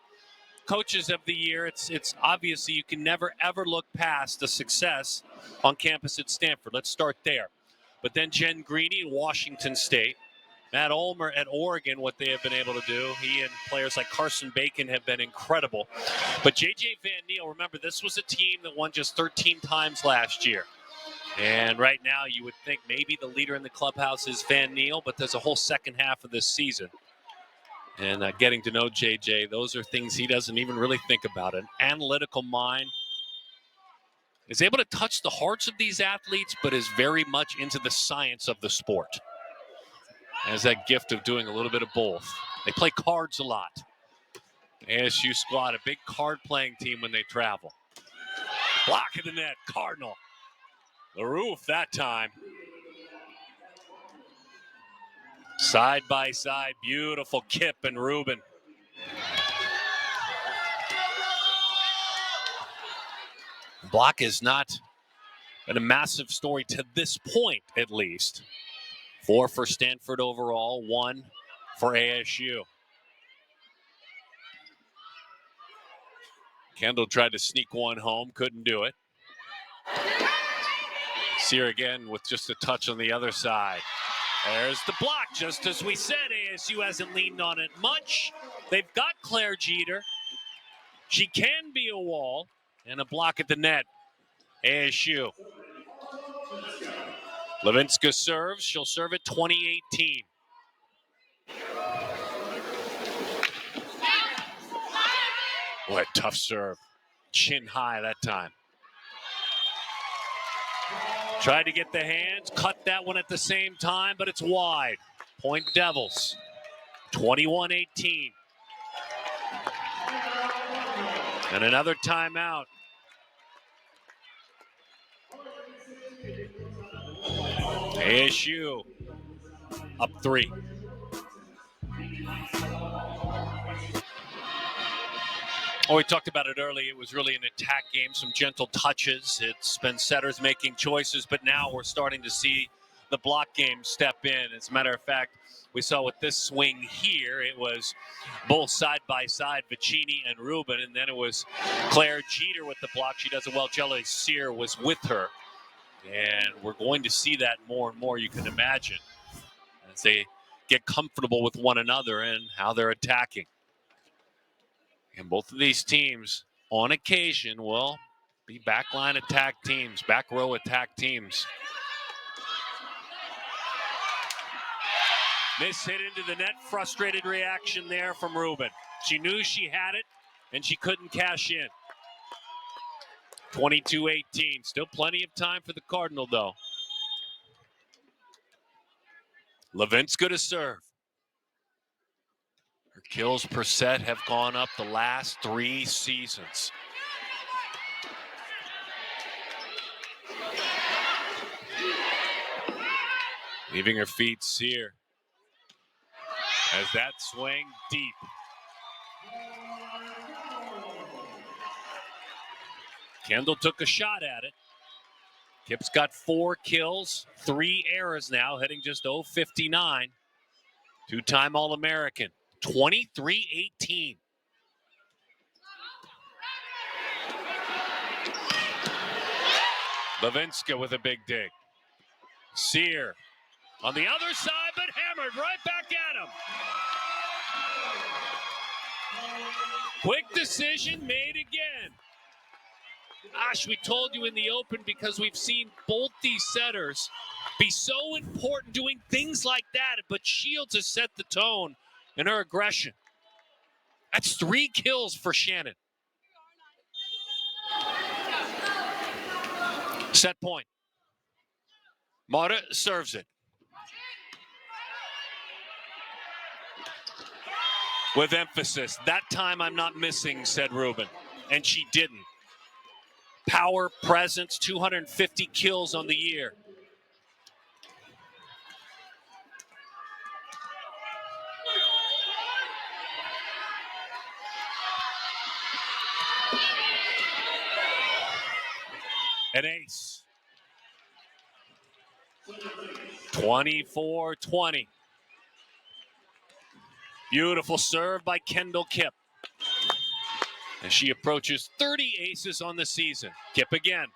coaches of the year, it's obviously you can never, ever look past the success on campus at Stanford. Let's start there. But then Jen Greeny in Washington State. Matt Ulmer at Oregon, what they have been able to do. He and players like Carson Bacon have been incredible. But J.J. Van Niel, remember, this was a team that won just 13 times last year. And right now you would think maybe the leader in the clubhouse is Van Niel, but there's a whole second half of this season. And getting to know J.J., those are things he doesn't even really think about. An analytical mind. Is able to touch the hearts of these athletes, but is very much into the science of the sport. Has that gift of doing a little bit of both. They play cards a lot. ASU squad, a big card-playing team when they travel. Block of the net, Cardinal. The roof that time. Side by side, beautiful Kipp and Rubin. Block has not been a massive story to this point, at least. 4 for Stanford overall, 1 for ASU. Kendall tried to sneak one home, couldn't do it. Sear again with just a touch on the other side. There's the block, just as we said. ASU hasn't leaned on it much. They've got Claire Jeter. She can be a wall. And a block at the net. ASU. Levinska serves. She'll serve at 2018. Boy, tough serve. Chin high that time. Tried to get the hands, cut that one at the same time, but it's wide. Point Devils, 21-18. And another timeout. ASU up 3. Oh, we talked about it earlier. It was really an attack game, some gentle touches. It's been setters making choices, but now we're starting to see the block game step in. As a matter of fact, we saw with this swing here, it was both side by side, Vicini and Rubin, and then it was Claire Jeter with the block. She does it well. Jelly Sear was with her. And we're going to see that more and more, you can imagine, as they get comfortable with one another and how they're attacking. And both of these teams, on occasion, will Be backline attack teams, back row attack teams. Miss hit into the net, frustrated reaction there from Rubin. She knew she had it, and she couldn't cash in. 22-18, still plenty of time for the Cardinal, though. Levinska to serve. Her kills per set have gone up the last 3 seasons. Leaving her feet Sear. As that swing deep. Kendall took a shot at it. Kip's got 4 kills, 3 errors now, hitting just 0.59. 2-time All-American, 23-18. Levinska with a big dig. Sear on the other side, but hammered right back at him. Quick decision made again. Gosh, we told you in the open because we've seen both these setters be so important doing things like that, but Shields has set the tone in her aggression. That's 3 kills for Shannon. Set point. Mara serves it. With emphasis. That time I'm not missing, said Rubin. And she didn't. Power, presence, 250 kills on the year. An ace. 24-20. Beautiful serve by Kendall Kip. As she approaches 30 aces on the season. Kip again.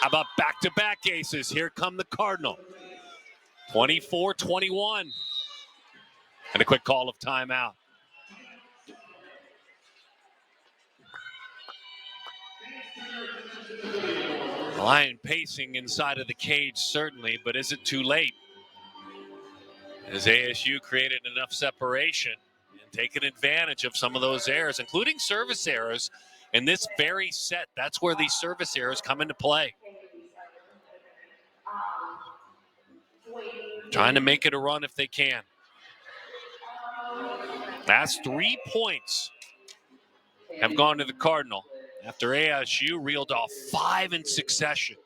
How about back-to-back aces? Here come the Cardinal. 24-21. And a quick call of timeout. Lion pacing inside of the cage, certainly, but is it too late? As ASU created enough separation and taken advantage of some of those errors, including service errors, in this very set. That's where these service errors come into play. Trying to make it a run if they can. Last 3 points have gone to the Cardinal after ASU reeled off 5 in succession.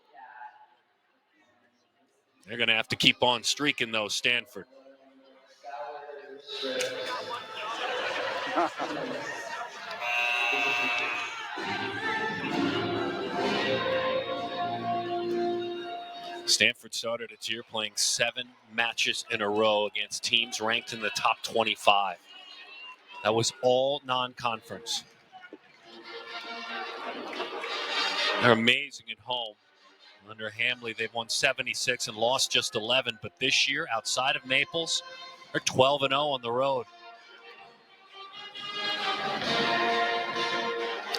They're going to have to keep on streaking, though, Stanford. Stanford started its year playing 7 matches in a row against teams ranked in the top 25. That was all non-conference. They're amazing at home. Under Hamley, they've won 76 and lost just 11. But this year, outside of Naples, they're 12-0 on the road.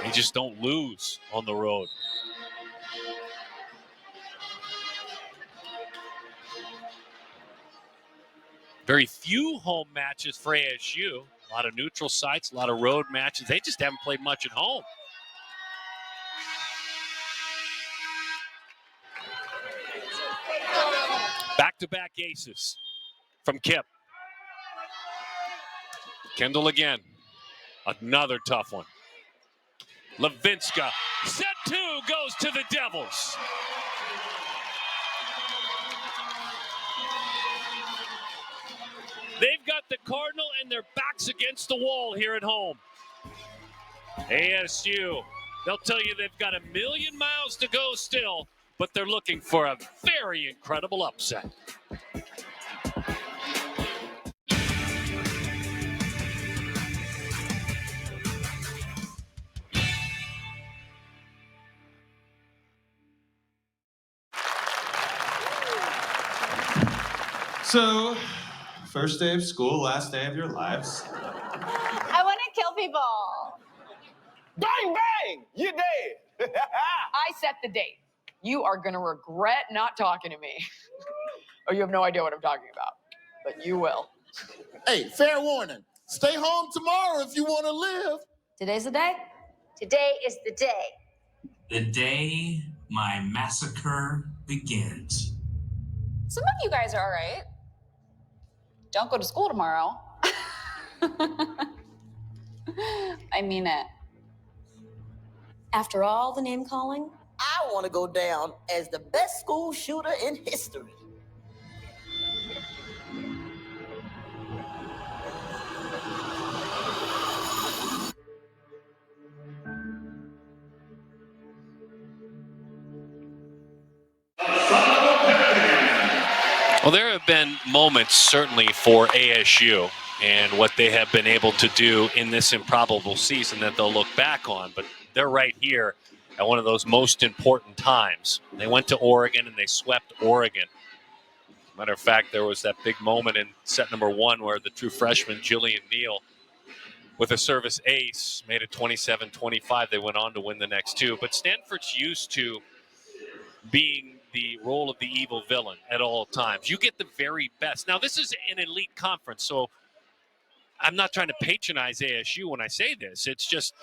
They just don't lose on the road. Very few home matches for ASU. A lot of neutral sites, a lot of road matches. They just haven't played much at home. Back-to-back aces from Kip. Kendall again. Another tough one. Levinska. Set 2 goes to the Devils. They've got the Cardinal and their backs against the wall here at home. ASU, they'll tell you they've got 1,000,000 miles to go still, but they're looking for a very incredible upset. So, first day of school, last day of your lives. I want to kill people. Bang, bang! You're dead. I set the date. You are going to regret not talking to me. Oh, you have no idea what I'm talking about, but you will. Hey, fair warning. Stay home tomorrow if you want to live. Today's the day? Today is the day. The day my massacre begins. Some of you guys are all right. Don't go to school tomorrow. I mean it. After all the name calling, I want to go down as the best school shooter in history. Well, there have been moments, certainly, for ASU and what they have been able to do in this improbable season that they'll look back on. But they're right here at one of those most important times. They went to Oregon and they swept Oregon. Matter of fact, there was that big moment in set number 1 where the true freshman, Jillian Neal, with a service ace, made it 27-25. They went on to win the next 2. But Stanford's used to being the role of the evil villain at all times. You get the very best. Now, this is an elite conference, so I'm not trying to patronize ASU when I say this. It's just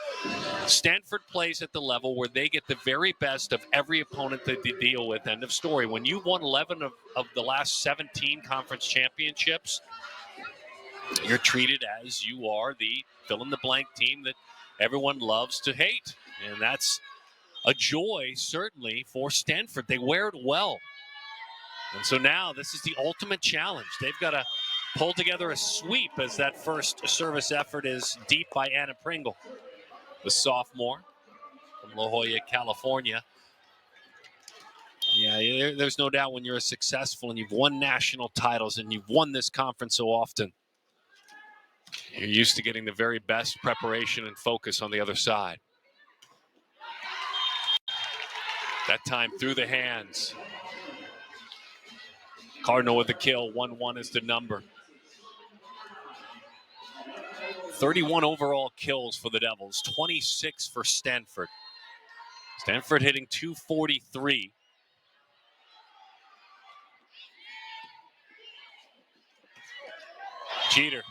Stanford plays at the level where they get the very best of every opponent that they deal with. End of story. When you won 11 of the last 17 conference championships, you're treated as you are the fill-in-the-blank team that everyone loves to hate. And that's a joy, certainly, for Stanford. They wear it well. And so now this is the ultimate challenge. They've got to pull together a sweep as that first service effort is deep by Anna Pringle, the sophomore from La Jolla, California. Yeah, there's no doubt when you're successful and you've won national titles and you've won this conference so often, you're used to getting the very best preparation and focus on the other side. That time through the hands. Cardinal with the kill. 1-1 is the number. 31 overall kills for the Devils. 26 for Stanford. Stanford hitting .243. Jeter.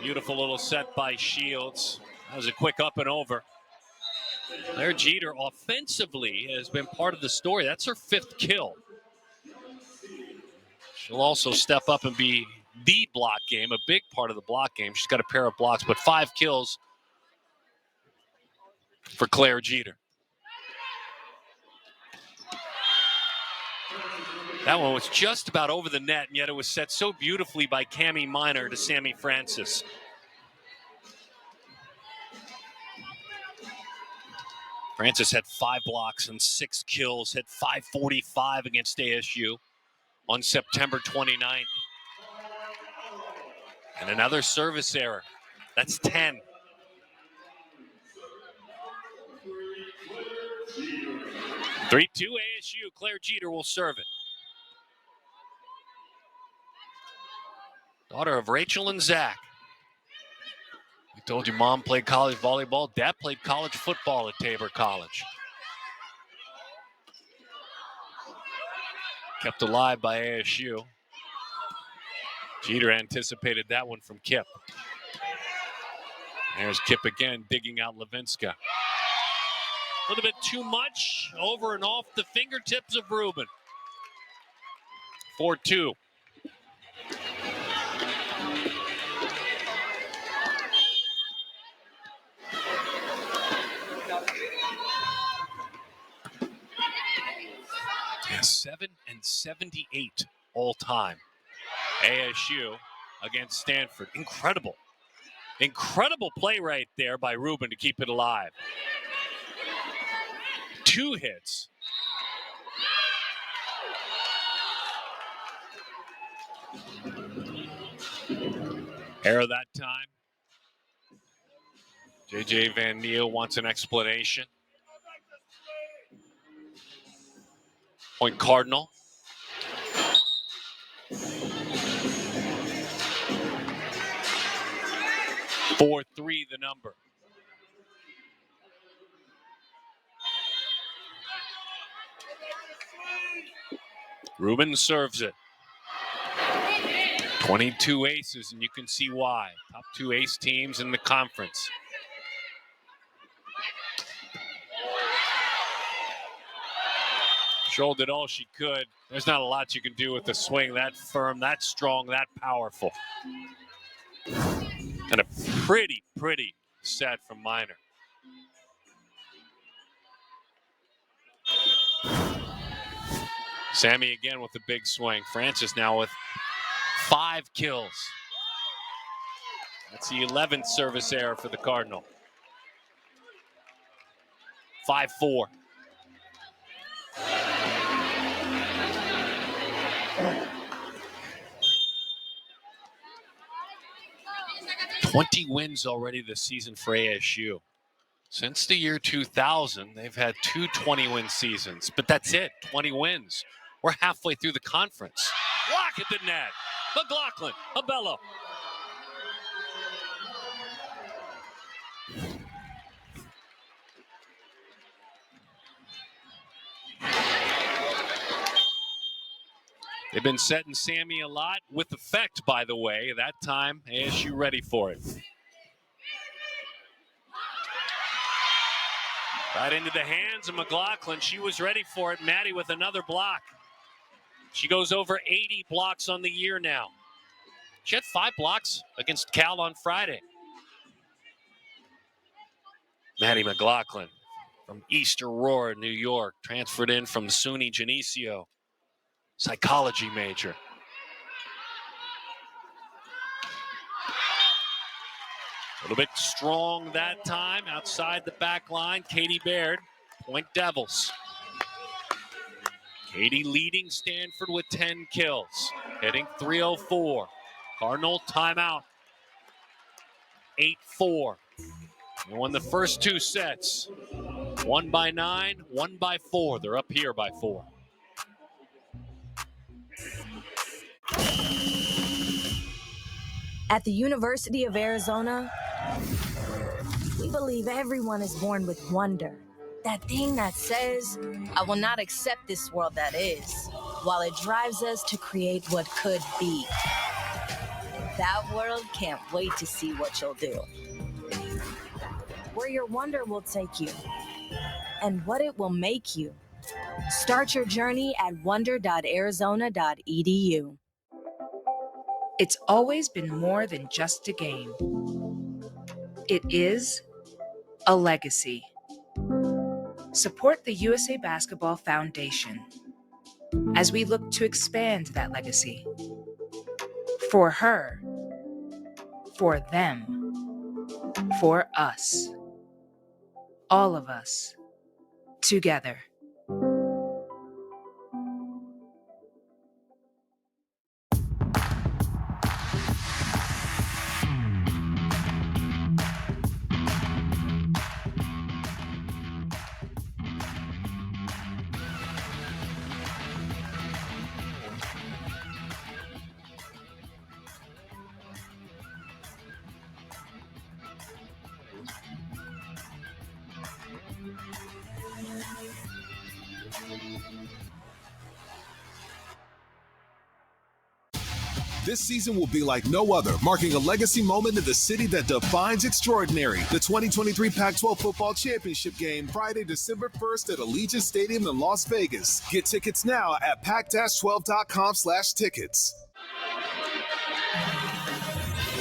Beautiful little set by Shields. That was a quick up and over. Claire Jeter offensively has been part of the story. That's her 5th kill. She'll also step up and be the block game, a big part of the block game. She's got a pair of blocks, but 5 kills for Claire Jeter. That one was just about over the net, and yet it was set so beautifully by Cammie Minor to Sammy Francis. Francis had 5 blocks and 6 kills, hit .545 against ASU on September 29th. And another service error. That's 10. (3-2) ASU. Claire Jeter will serve it. Daughter of Rachel and Zach. I told you mom played college volleyball. Dad played college football at Tabor College. Kept alive by ASU. Jeter anticipated that one from Kip. There's Kip again, digging out Levinska. A little bit too much, over and off the fingertips of Rubin. 4-2. Yeah, 7-78 all time. ASU against Stanford. Incredible. Incredible play right there by Rubin to keep it alive. 2 hits. Error that time. J.J. Van Niel wants an explanation. Point Cardinal. (4-3) the number. Rubin serves it. 22 aces, and you can see why. Top 2 ace teams in the conference. Scholl did all she could. There's not a lot you can do with a swing that firm, that strong, that powerful. And a pretty set from Minor. Sammy again with the big swing. Francis now with 5 kills. That's the 11th service error for the Cardinal. 5-4. wins already this season for ASU. Since the year 2000, they've had 2 20-win seasons, but that's it, 20 wins. We're halfway through the conference. Block at the net. McLaughlin, Abello. They've been setting Sammy a lot with effect, by the way. That time, ASU ready for it. Right into the hands of McLaughlin. She was ready for it. Maddie with another block. She goes over 80 blocks on the year now. She had 5 blocks against Cal on Friday. Maddie McLaughlin from East Aurora, New York, transferred in from SUNY Geneseo. Psychology major. A little bit strong that time outside the back line. Katie Baird, Point Devils. Katie leading Stanford with 10 kills, hitting .304. Cardinal timeout. 8-4. They won the first 2 sets. 1 by 9, 1 by 4. They're up here by 4. At the University of Arizona, we believe everyone is born with wonder. That thing that says, I will not accept this world that is, while it drives us to create what could be. That world can't wait to see what you'll do. Where your wonder will take you, and what it will make you. Start your journey at wonder.arizona.edu. It's always been more than just a game. It is a legacy. Support the USA Basketball Foundation as we look to expand that legacy. For her, for them, for us. All of us, together. This season will be like no other, marking a legacy moment in the city that defines extraordinary. The 2023 Pac-12 Football Championship game, Friday, December 1st at Allegiant Stadium in Las Vegas. Get tickets now at pac-12.com/tickets.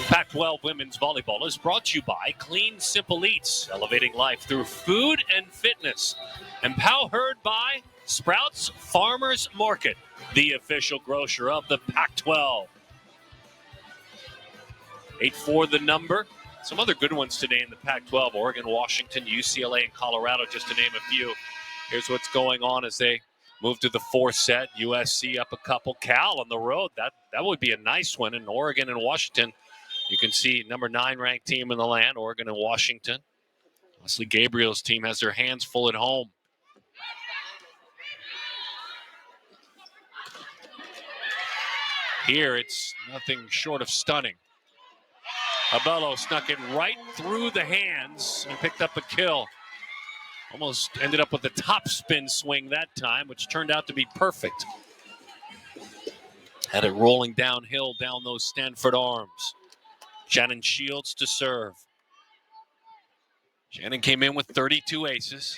Pac-12 Women's Volleyball is brought to you by Clean Simple Eats, elevating life through food and fitness. Empowered by Sprouts Farmers Market, the official grocer of the Pac-12. 8-4 the number. Some other good ones today in the Pac-12. Oregon, Washington, UCLA, and Colorado, just to name a few. Here's what's going on as they move to the 4th set. USC up a couple. Cal on the road. That would be a nice one. In Oregon and Washington, you can see number 9 ranked team in the land, Oregon and Washington. Leslie Gabriel's team has their hands full at home. Here, it's nothing short of stunning. Abello snuck it right through the hands and picked up a kill. Almost ended up with a top spin swing that time, which turned out to be perfect. Had it rolling downhill down those Stanford arms. Shannon Shields to serve. Shannon came in with 32 aces.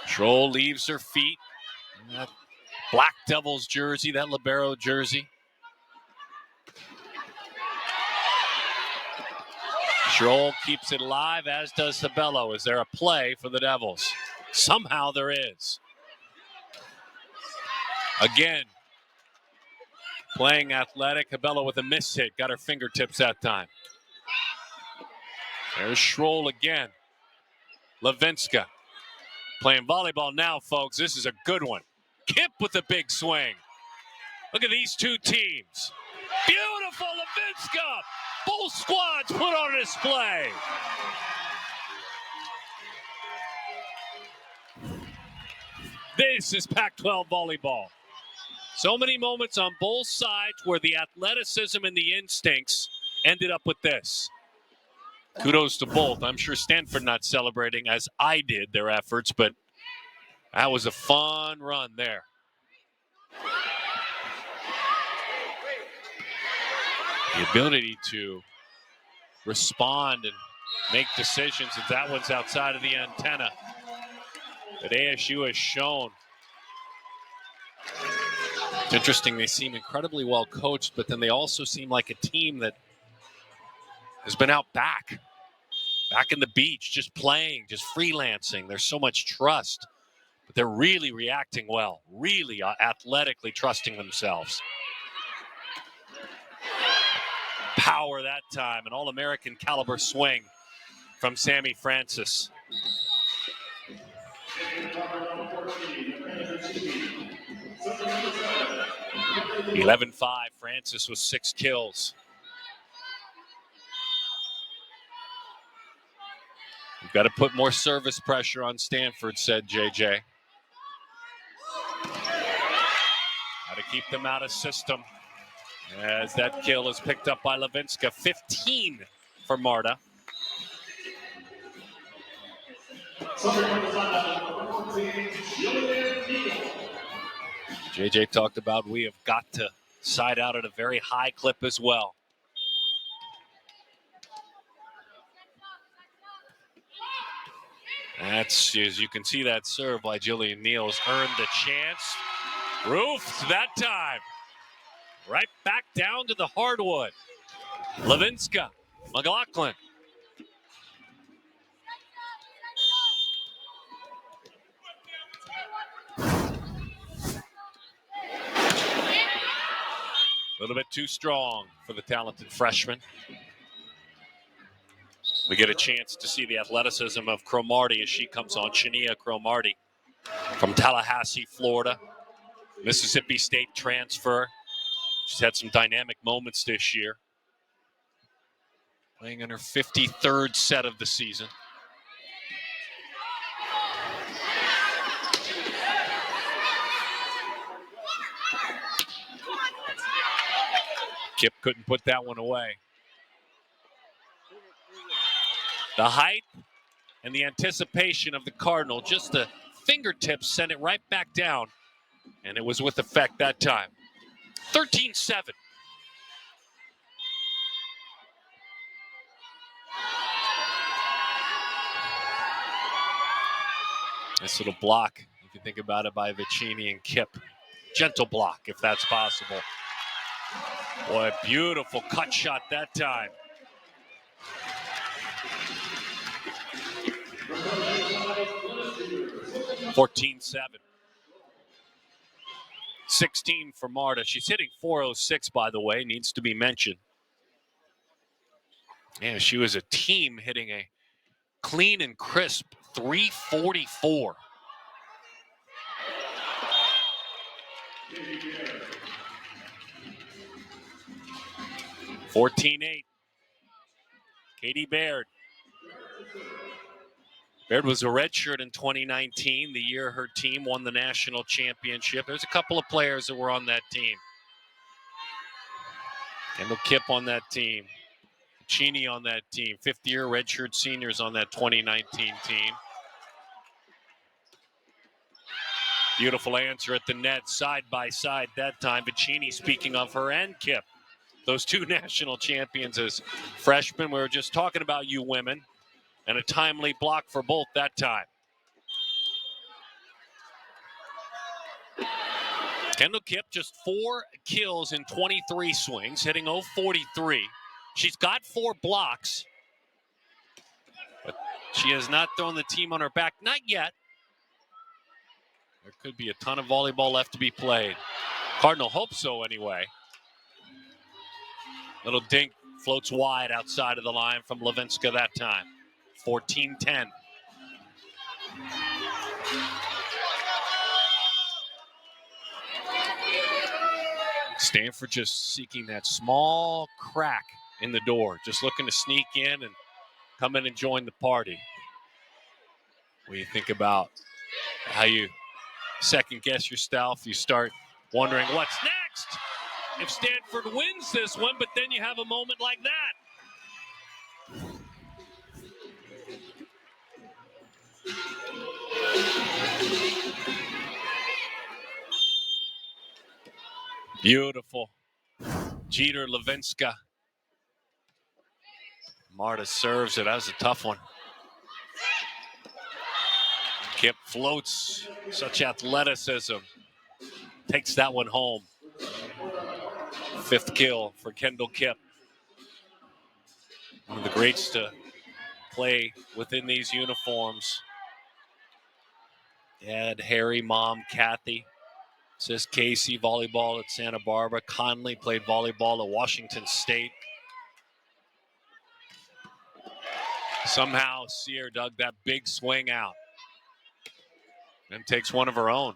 Schroll leaves her feet. That Black Devils jersey, that libero jersey. Schroll keeps it alive, as does Sabello. Is there a play for the Devils? Somehow there is. Again, playing athletic. Cabello with a miss hit. Got her fingertips that time. There's Schroll again. Levinska playing volleyball now, folks. This is a good one. Kip with a big swing. Look at these two teams. Beautiful Levinska. Both squads put on a display. This is Pac-12 volleyball. So many moments on both sides where the athleticism and the instincts ended up with this. Kudos to both. I'm sure Stanford not celebrating as I did their efforts, but that was a fun run there. The ability to respond and make decisions if that one's outside of the antenna that ASU has shown. It's interesting, they seem incredibly well coached, but then they also seem like a team that has been out back in the beach, just playing, just freelancing. There's so much trust, but they're really reacting well, really athletically trusting themselves. Power that time, an All-American caliber swing from Sammy Francis. (11-5), Francis with 6 kills. We've got to put more service pressure on Stanford, said JJ. Got to keep them out of system. As that kill is picked up by Levinska. 15 for Marta. JJ talked about we have got to side out at a very high clip as well. That's, as you can see, that serve by Jillian Neals earned the chance. Roofed that time. Right back down to the hardwood. Levinska, McLaughlin. A little bit too strong for the talented freshman. We get a chance to see the athleticism of Cromartie as she comes on. Shania Cromartie from Tallahassee, Florida. Mississippi State transfer. She's had some dynamic moments this year. Playing in her 53rd set of the season. Kip couldn't put that one away. The height and the anticipation of the Cardinal, just the fingertips sent it right back down, and it was with effect that time. 13-7. Nice little block, if you think about it, by Vicini and Kip. Gentle block, if that's possible. Boy, beautiful cut shot that time. (14-7). 16 for Marta. She's hitting .406, by the way, needs to be mentioned. Yeah, she was a team hitting a clean and crisp .344. (14-8). Katie Baird. Baird was a redshirt in 2019, the year her team won the national championship. There's a couple of players that were on that team. Kendall Kipp on that team. Cheney on that team. Fifth-year redshirt seniors on that 2019 team. Beautiful answer at the net, side by side that time. Vicini speaking of her and Kip. Those two national champions as freshmen. We were just talking about you women. And a timely block for both that time. Kendall Kip just 4 kills in 23 swings, hitting .043. She's got 4 blocks, but she has not thrown the team on her back. Not yet. There could be a ton of volleyball left to be played. Cardinal hopes so anyway. Little dink floats wide outside of the line from Levinska that time. 14-10. Stanford just seeking that small crack in the door, just looking to sneak in and come in and join the party. When you think about how you second guess yourself, you start wondering what's next if Stanford wins this one, but then you have a moment like that. Beautiful. Jeter Levinska. Marta serves it. That was a tough one. Kip floats. Such athleticism. Takes that one home. 5th kill for Kendall Kip. One of the greats to play within these uniforms. Dad, Harry, mom, Kathy. Says Casey, volleyball at Santa Barbara. Conley played volleyball at Washington State. Somehow Sear dug that big swing out and takes one of her own.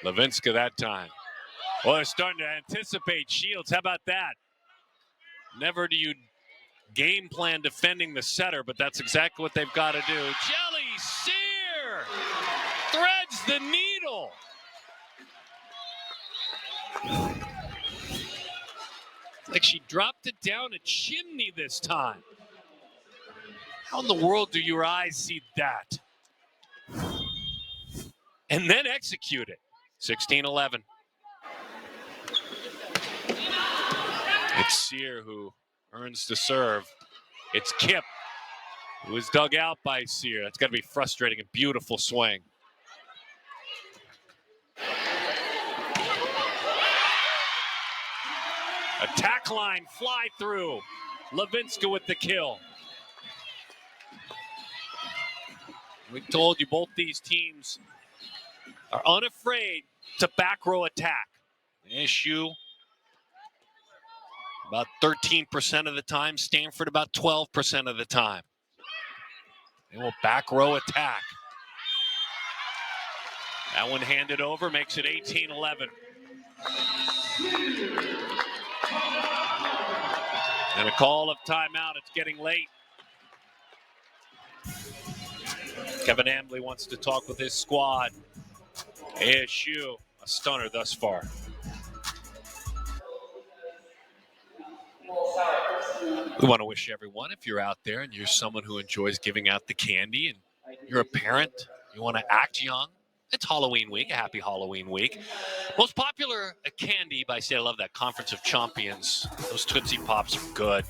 Levinska that time. Well, they're starting to anticipate Shields. How about that? Never do you game plan defending the setter, but that's exactly what they've got to do. Jelly Sear threads the needle. Like she dropped it down a chimney this time. How in the world do your eyes see that? And then execute it. 16-11. It's Sear who earns the serve. It's Kip who is dug out by Sear. That's got to be frustrating. A beautiful swing. Attack line fly through. Levinska with the kill. We told you both these teams are unafraid to back row attack. SU about 13% of the time. Stanford about 12% of the time. They will back row attack. That one handed over makes it 18-11. And a call of timeout. It's getting late. Kevin Ambley wants to talk with his squad. ASU, a stunner thus far. We want to wish everyone, if you're out there and you're someone who enjoys giving out the candy and you're a parent, you want to act young, it's Halloween week, a happy Halloween week. Most popular candy by Say I Love That, Conference of Champions. Those Tootsie Pops are good.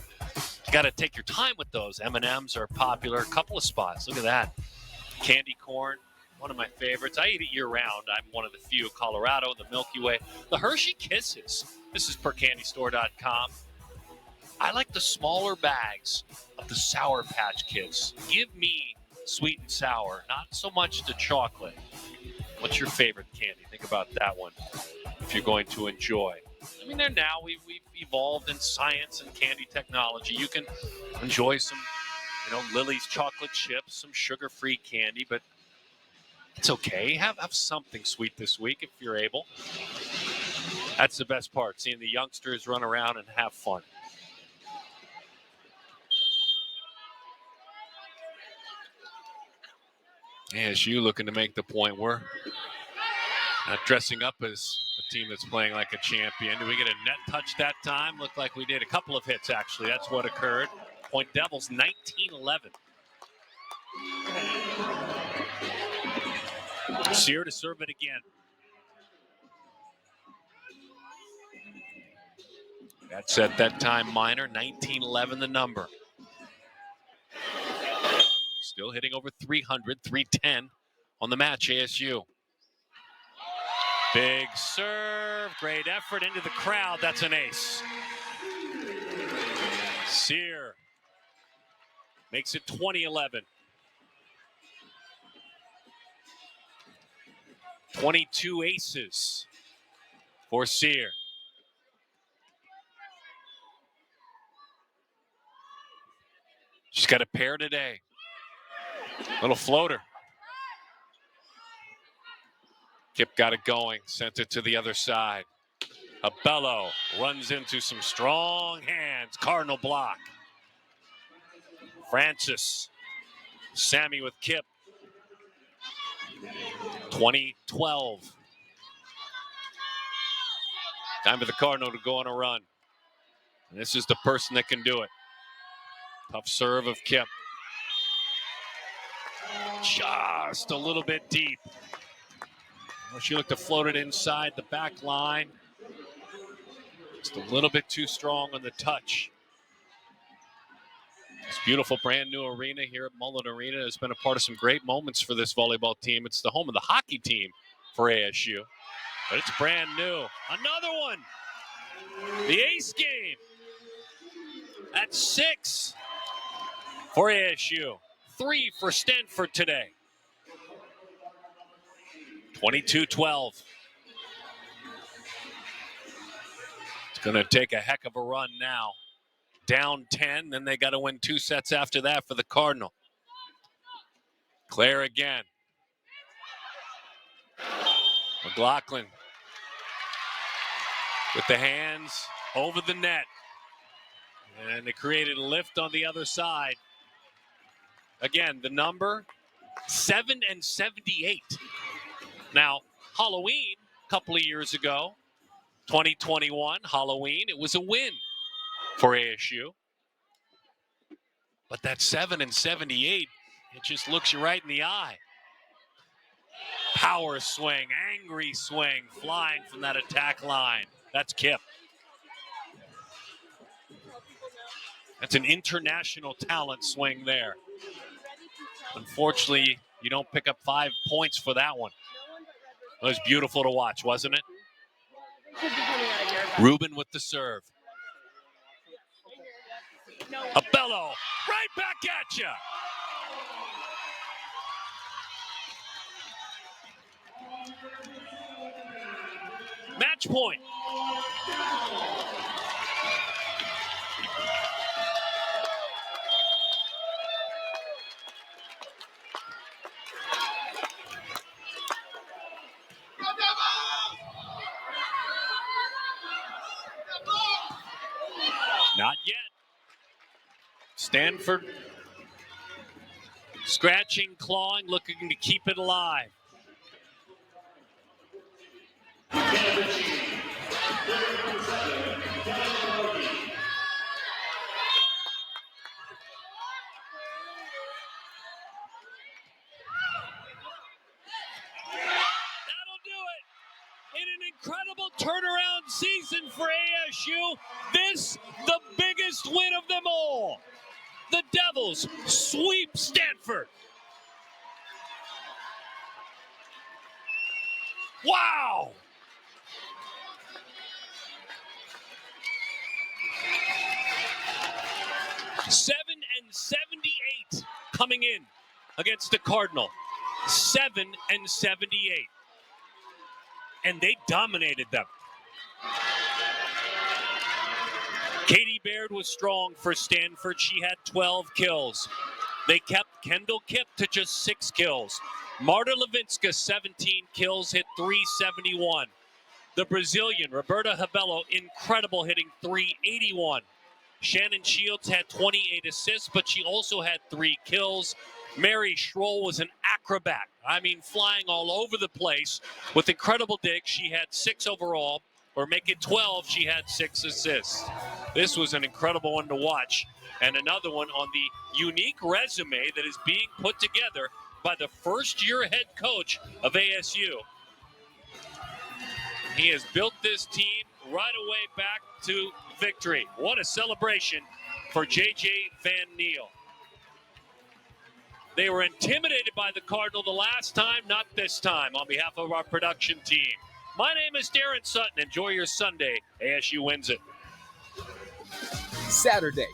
You got to take your time with those. M&Ms are popular. A couple of spots. Look at that. Candy corn, one of my favorites. I eat it year-round. I'm one of the few. Colorado, the Milky Way. The Hershey Kisses. This is percandystore.com. I like the smaller bags of the Sour Patch Kids. Give me sweet and sour, not so much the chocolate. What's your favorite candy? Think about that one if you're going to enjoy. I mean, we've evolved in science and candy technology. You can enjoy some, Lily's chocolate chips, some sugar-free candy, but it's okay. Have something sweet this week if you're able. That's the best part, seeing the youngsters run around and have fun. ASU looking to make the point. We're not dressing up as a team that's playing like a champion. Did we get a net touch that time? Looked like we did. A couple of hits, actually. That's what occurred. Point Devils, 19-11. Sear to serve it again. That's at that time Minor, 1911 the number. Still hitting over 300, 310 on the match, ASU. Big serve, great effort into the crowd. That's an ace. Sear makes it 20-11. 22 aces for Sear. She's got a pair today. Little floater. Kip got it going, sent it to the other side. Abello runs into some strong hands. Cardinal block. Francis. Sammy with Kip. 20-12. Time for the Cardinal to go on a run. And this is the person that can do it. Tough serve of Kip. Just a little bit deep. Well, she looked to float it inside the back line. Just a little bit too strong on the touch. This beautiful brand new arena here at Mullet Arena has been a part of some great moments for this volleyball team. It's the home of the hockey team for ASU, but it's brand new. Another one. The ace game at 6 for ASU. 3 for Stanford today. 22-12. It's going to take a heck of a run now. Down 10, then they got to win 2 sets after that for the Cardinal. Claire again. McLaughlin with the hands over the net. And they created a lift on the other side. Again, the number 7-78. Now, Halloween, a couple of years ago, 2021, Halloween, it was a win for ASU. But that 7-78, it just looks you right in the eye. Power swing, angry swing, flying from that attack line. That's Kip. That's an international talent swing there. Unfortunately, you don't pick up 5 points for that one. It was beautiful to watch, wasn't it? Ruben with the serve. Abello, right back at you. Match point. Not yet. Stanford scratching, clawing, looking to keep it alive. Incredible turnaround season for ASU. This, the biggest win of them all. The Devils sweep Stanford. Wow. $7-78 coming in against the Cardinal. 7-78. And they dominated them. Katie Baird was strong for Stanford. She had 12 kills. They kept Kendall Kip to just 6 kills. Marta Levinska, 17 kills, hit .371. The Brazilian, Roberta Abello, incredible, hitting .381. Shannon Shields had 28 assists, but she also had 3 kills. Mary Schroll was an acrobat. I mean, flying all over the place with incredible digs. She had 6 overall, or make it 12, she had 6 assists. This was an incredible one to watch. And another one on the unique resume that is being put together by the first-year head coach of ASU. He has built this team right away back to victory. What a celebration for J.J. Van Niel. They were intimidated by the Cardinal the last time, not this time. On behalf of our production team, my name is Darren Sutton. Enjoy your Sunday. ASU wins it. Saturday,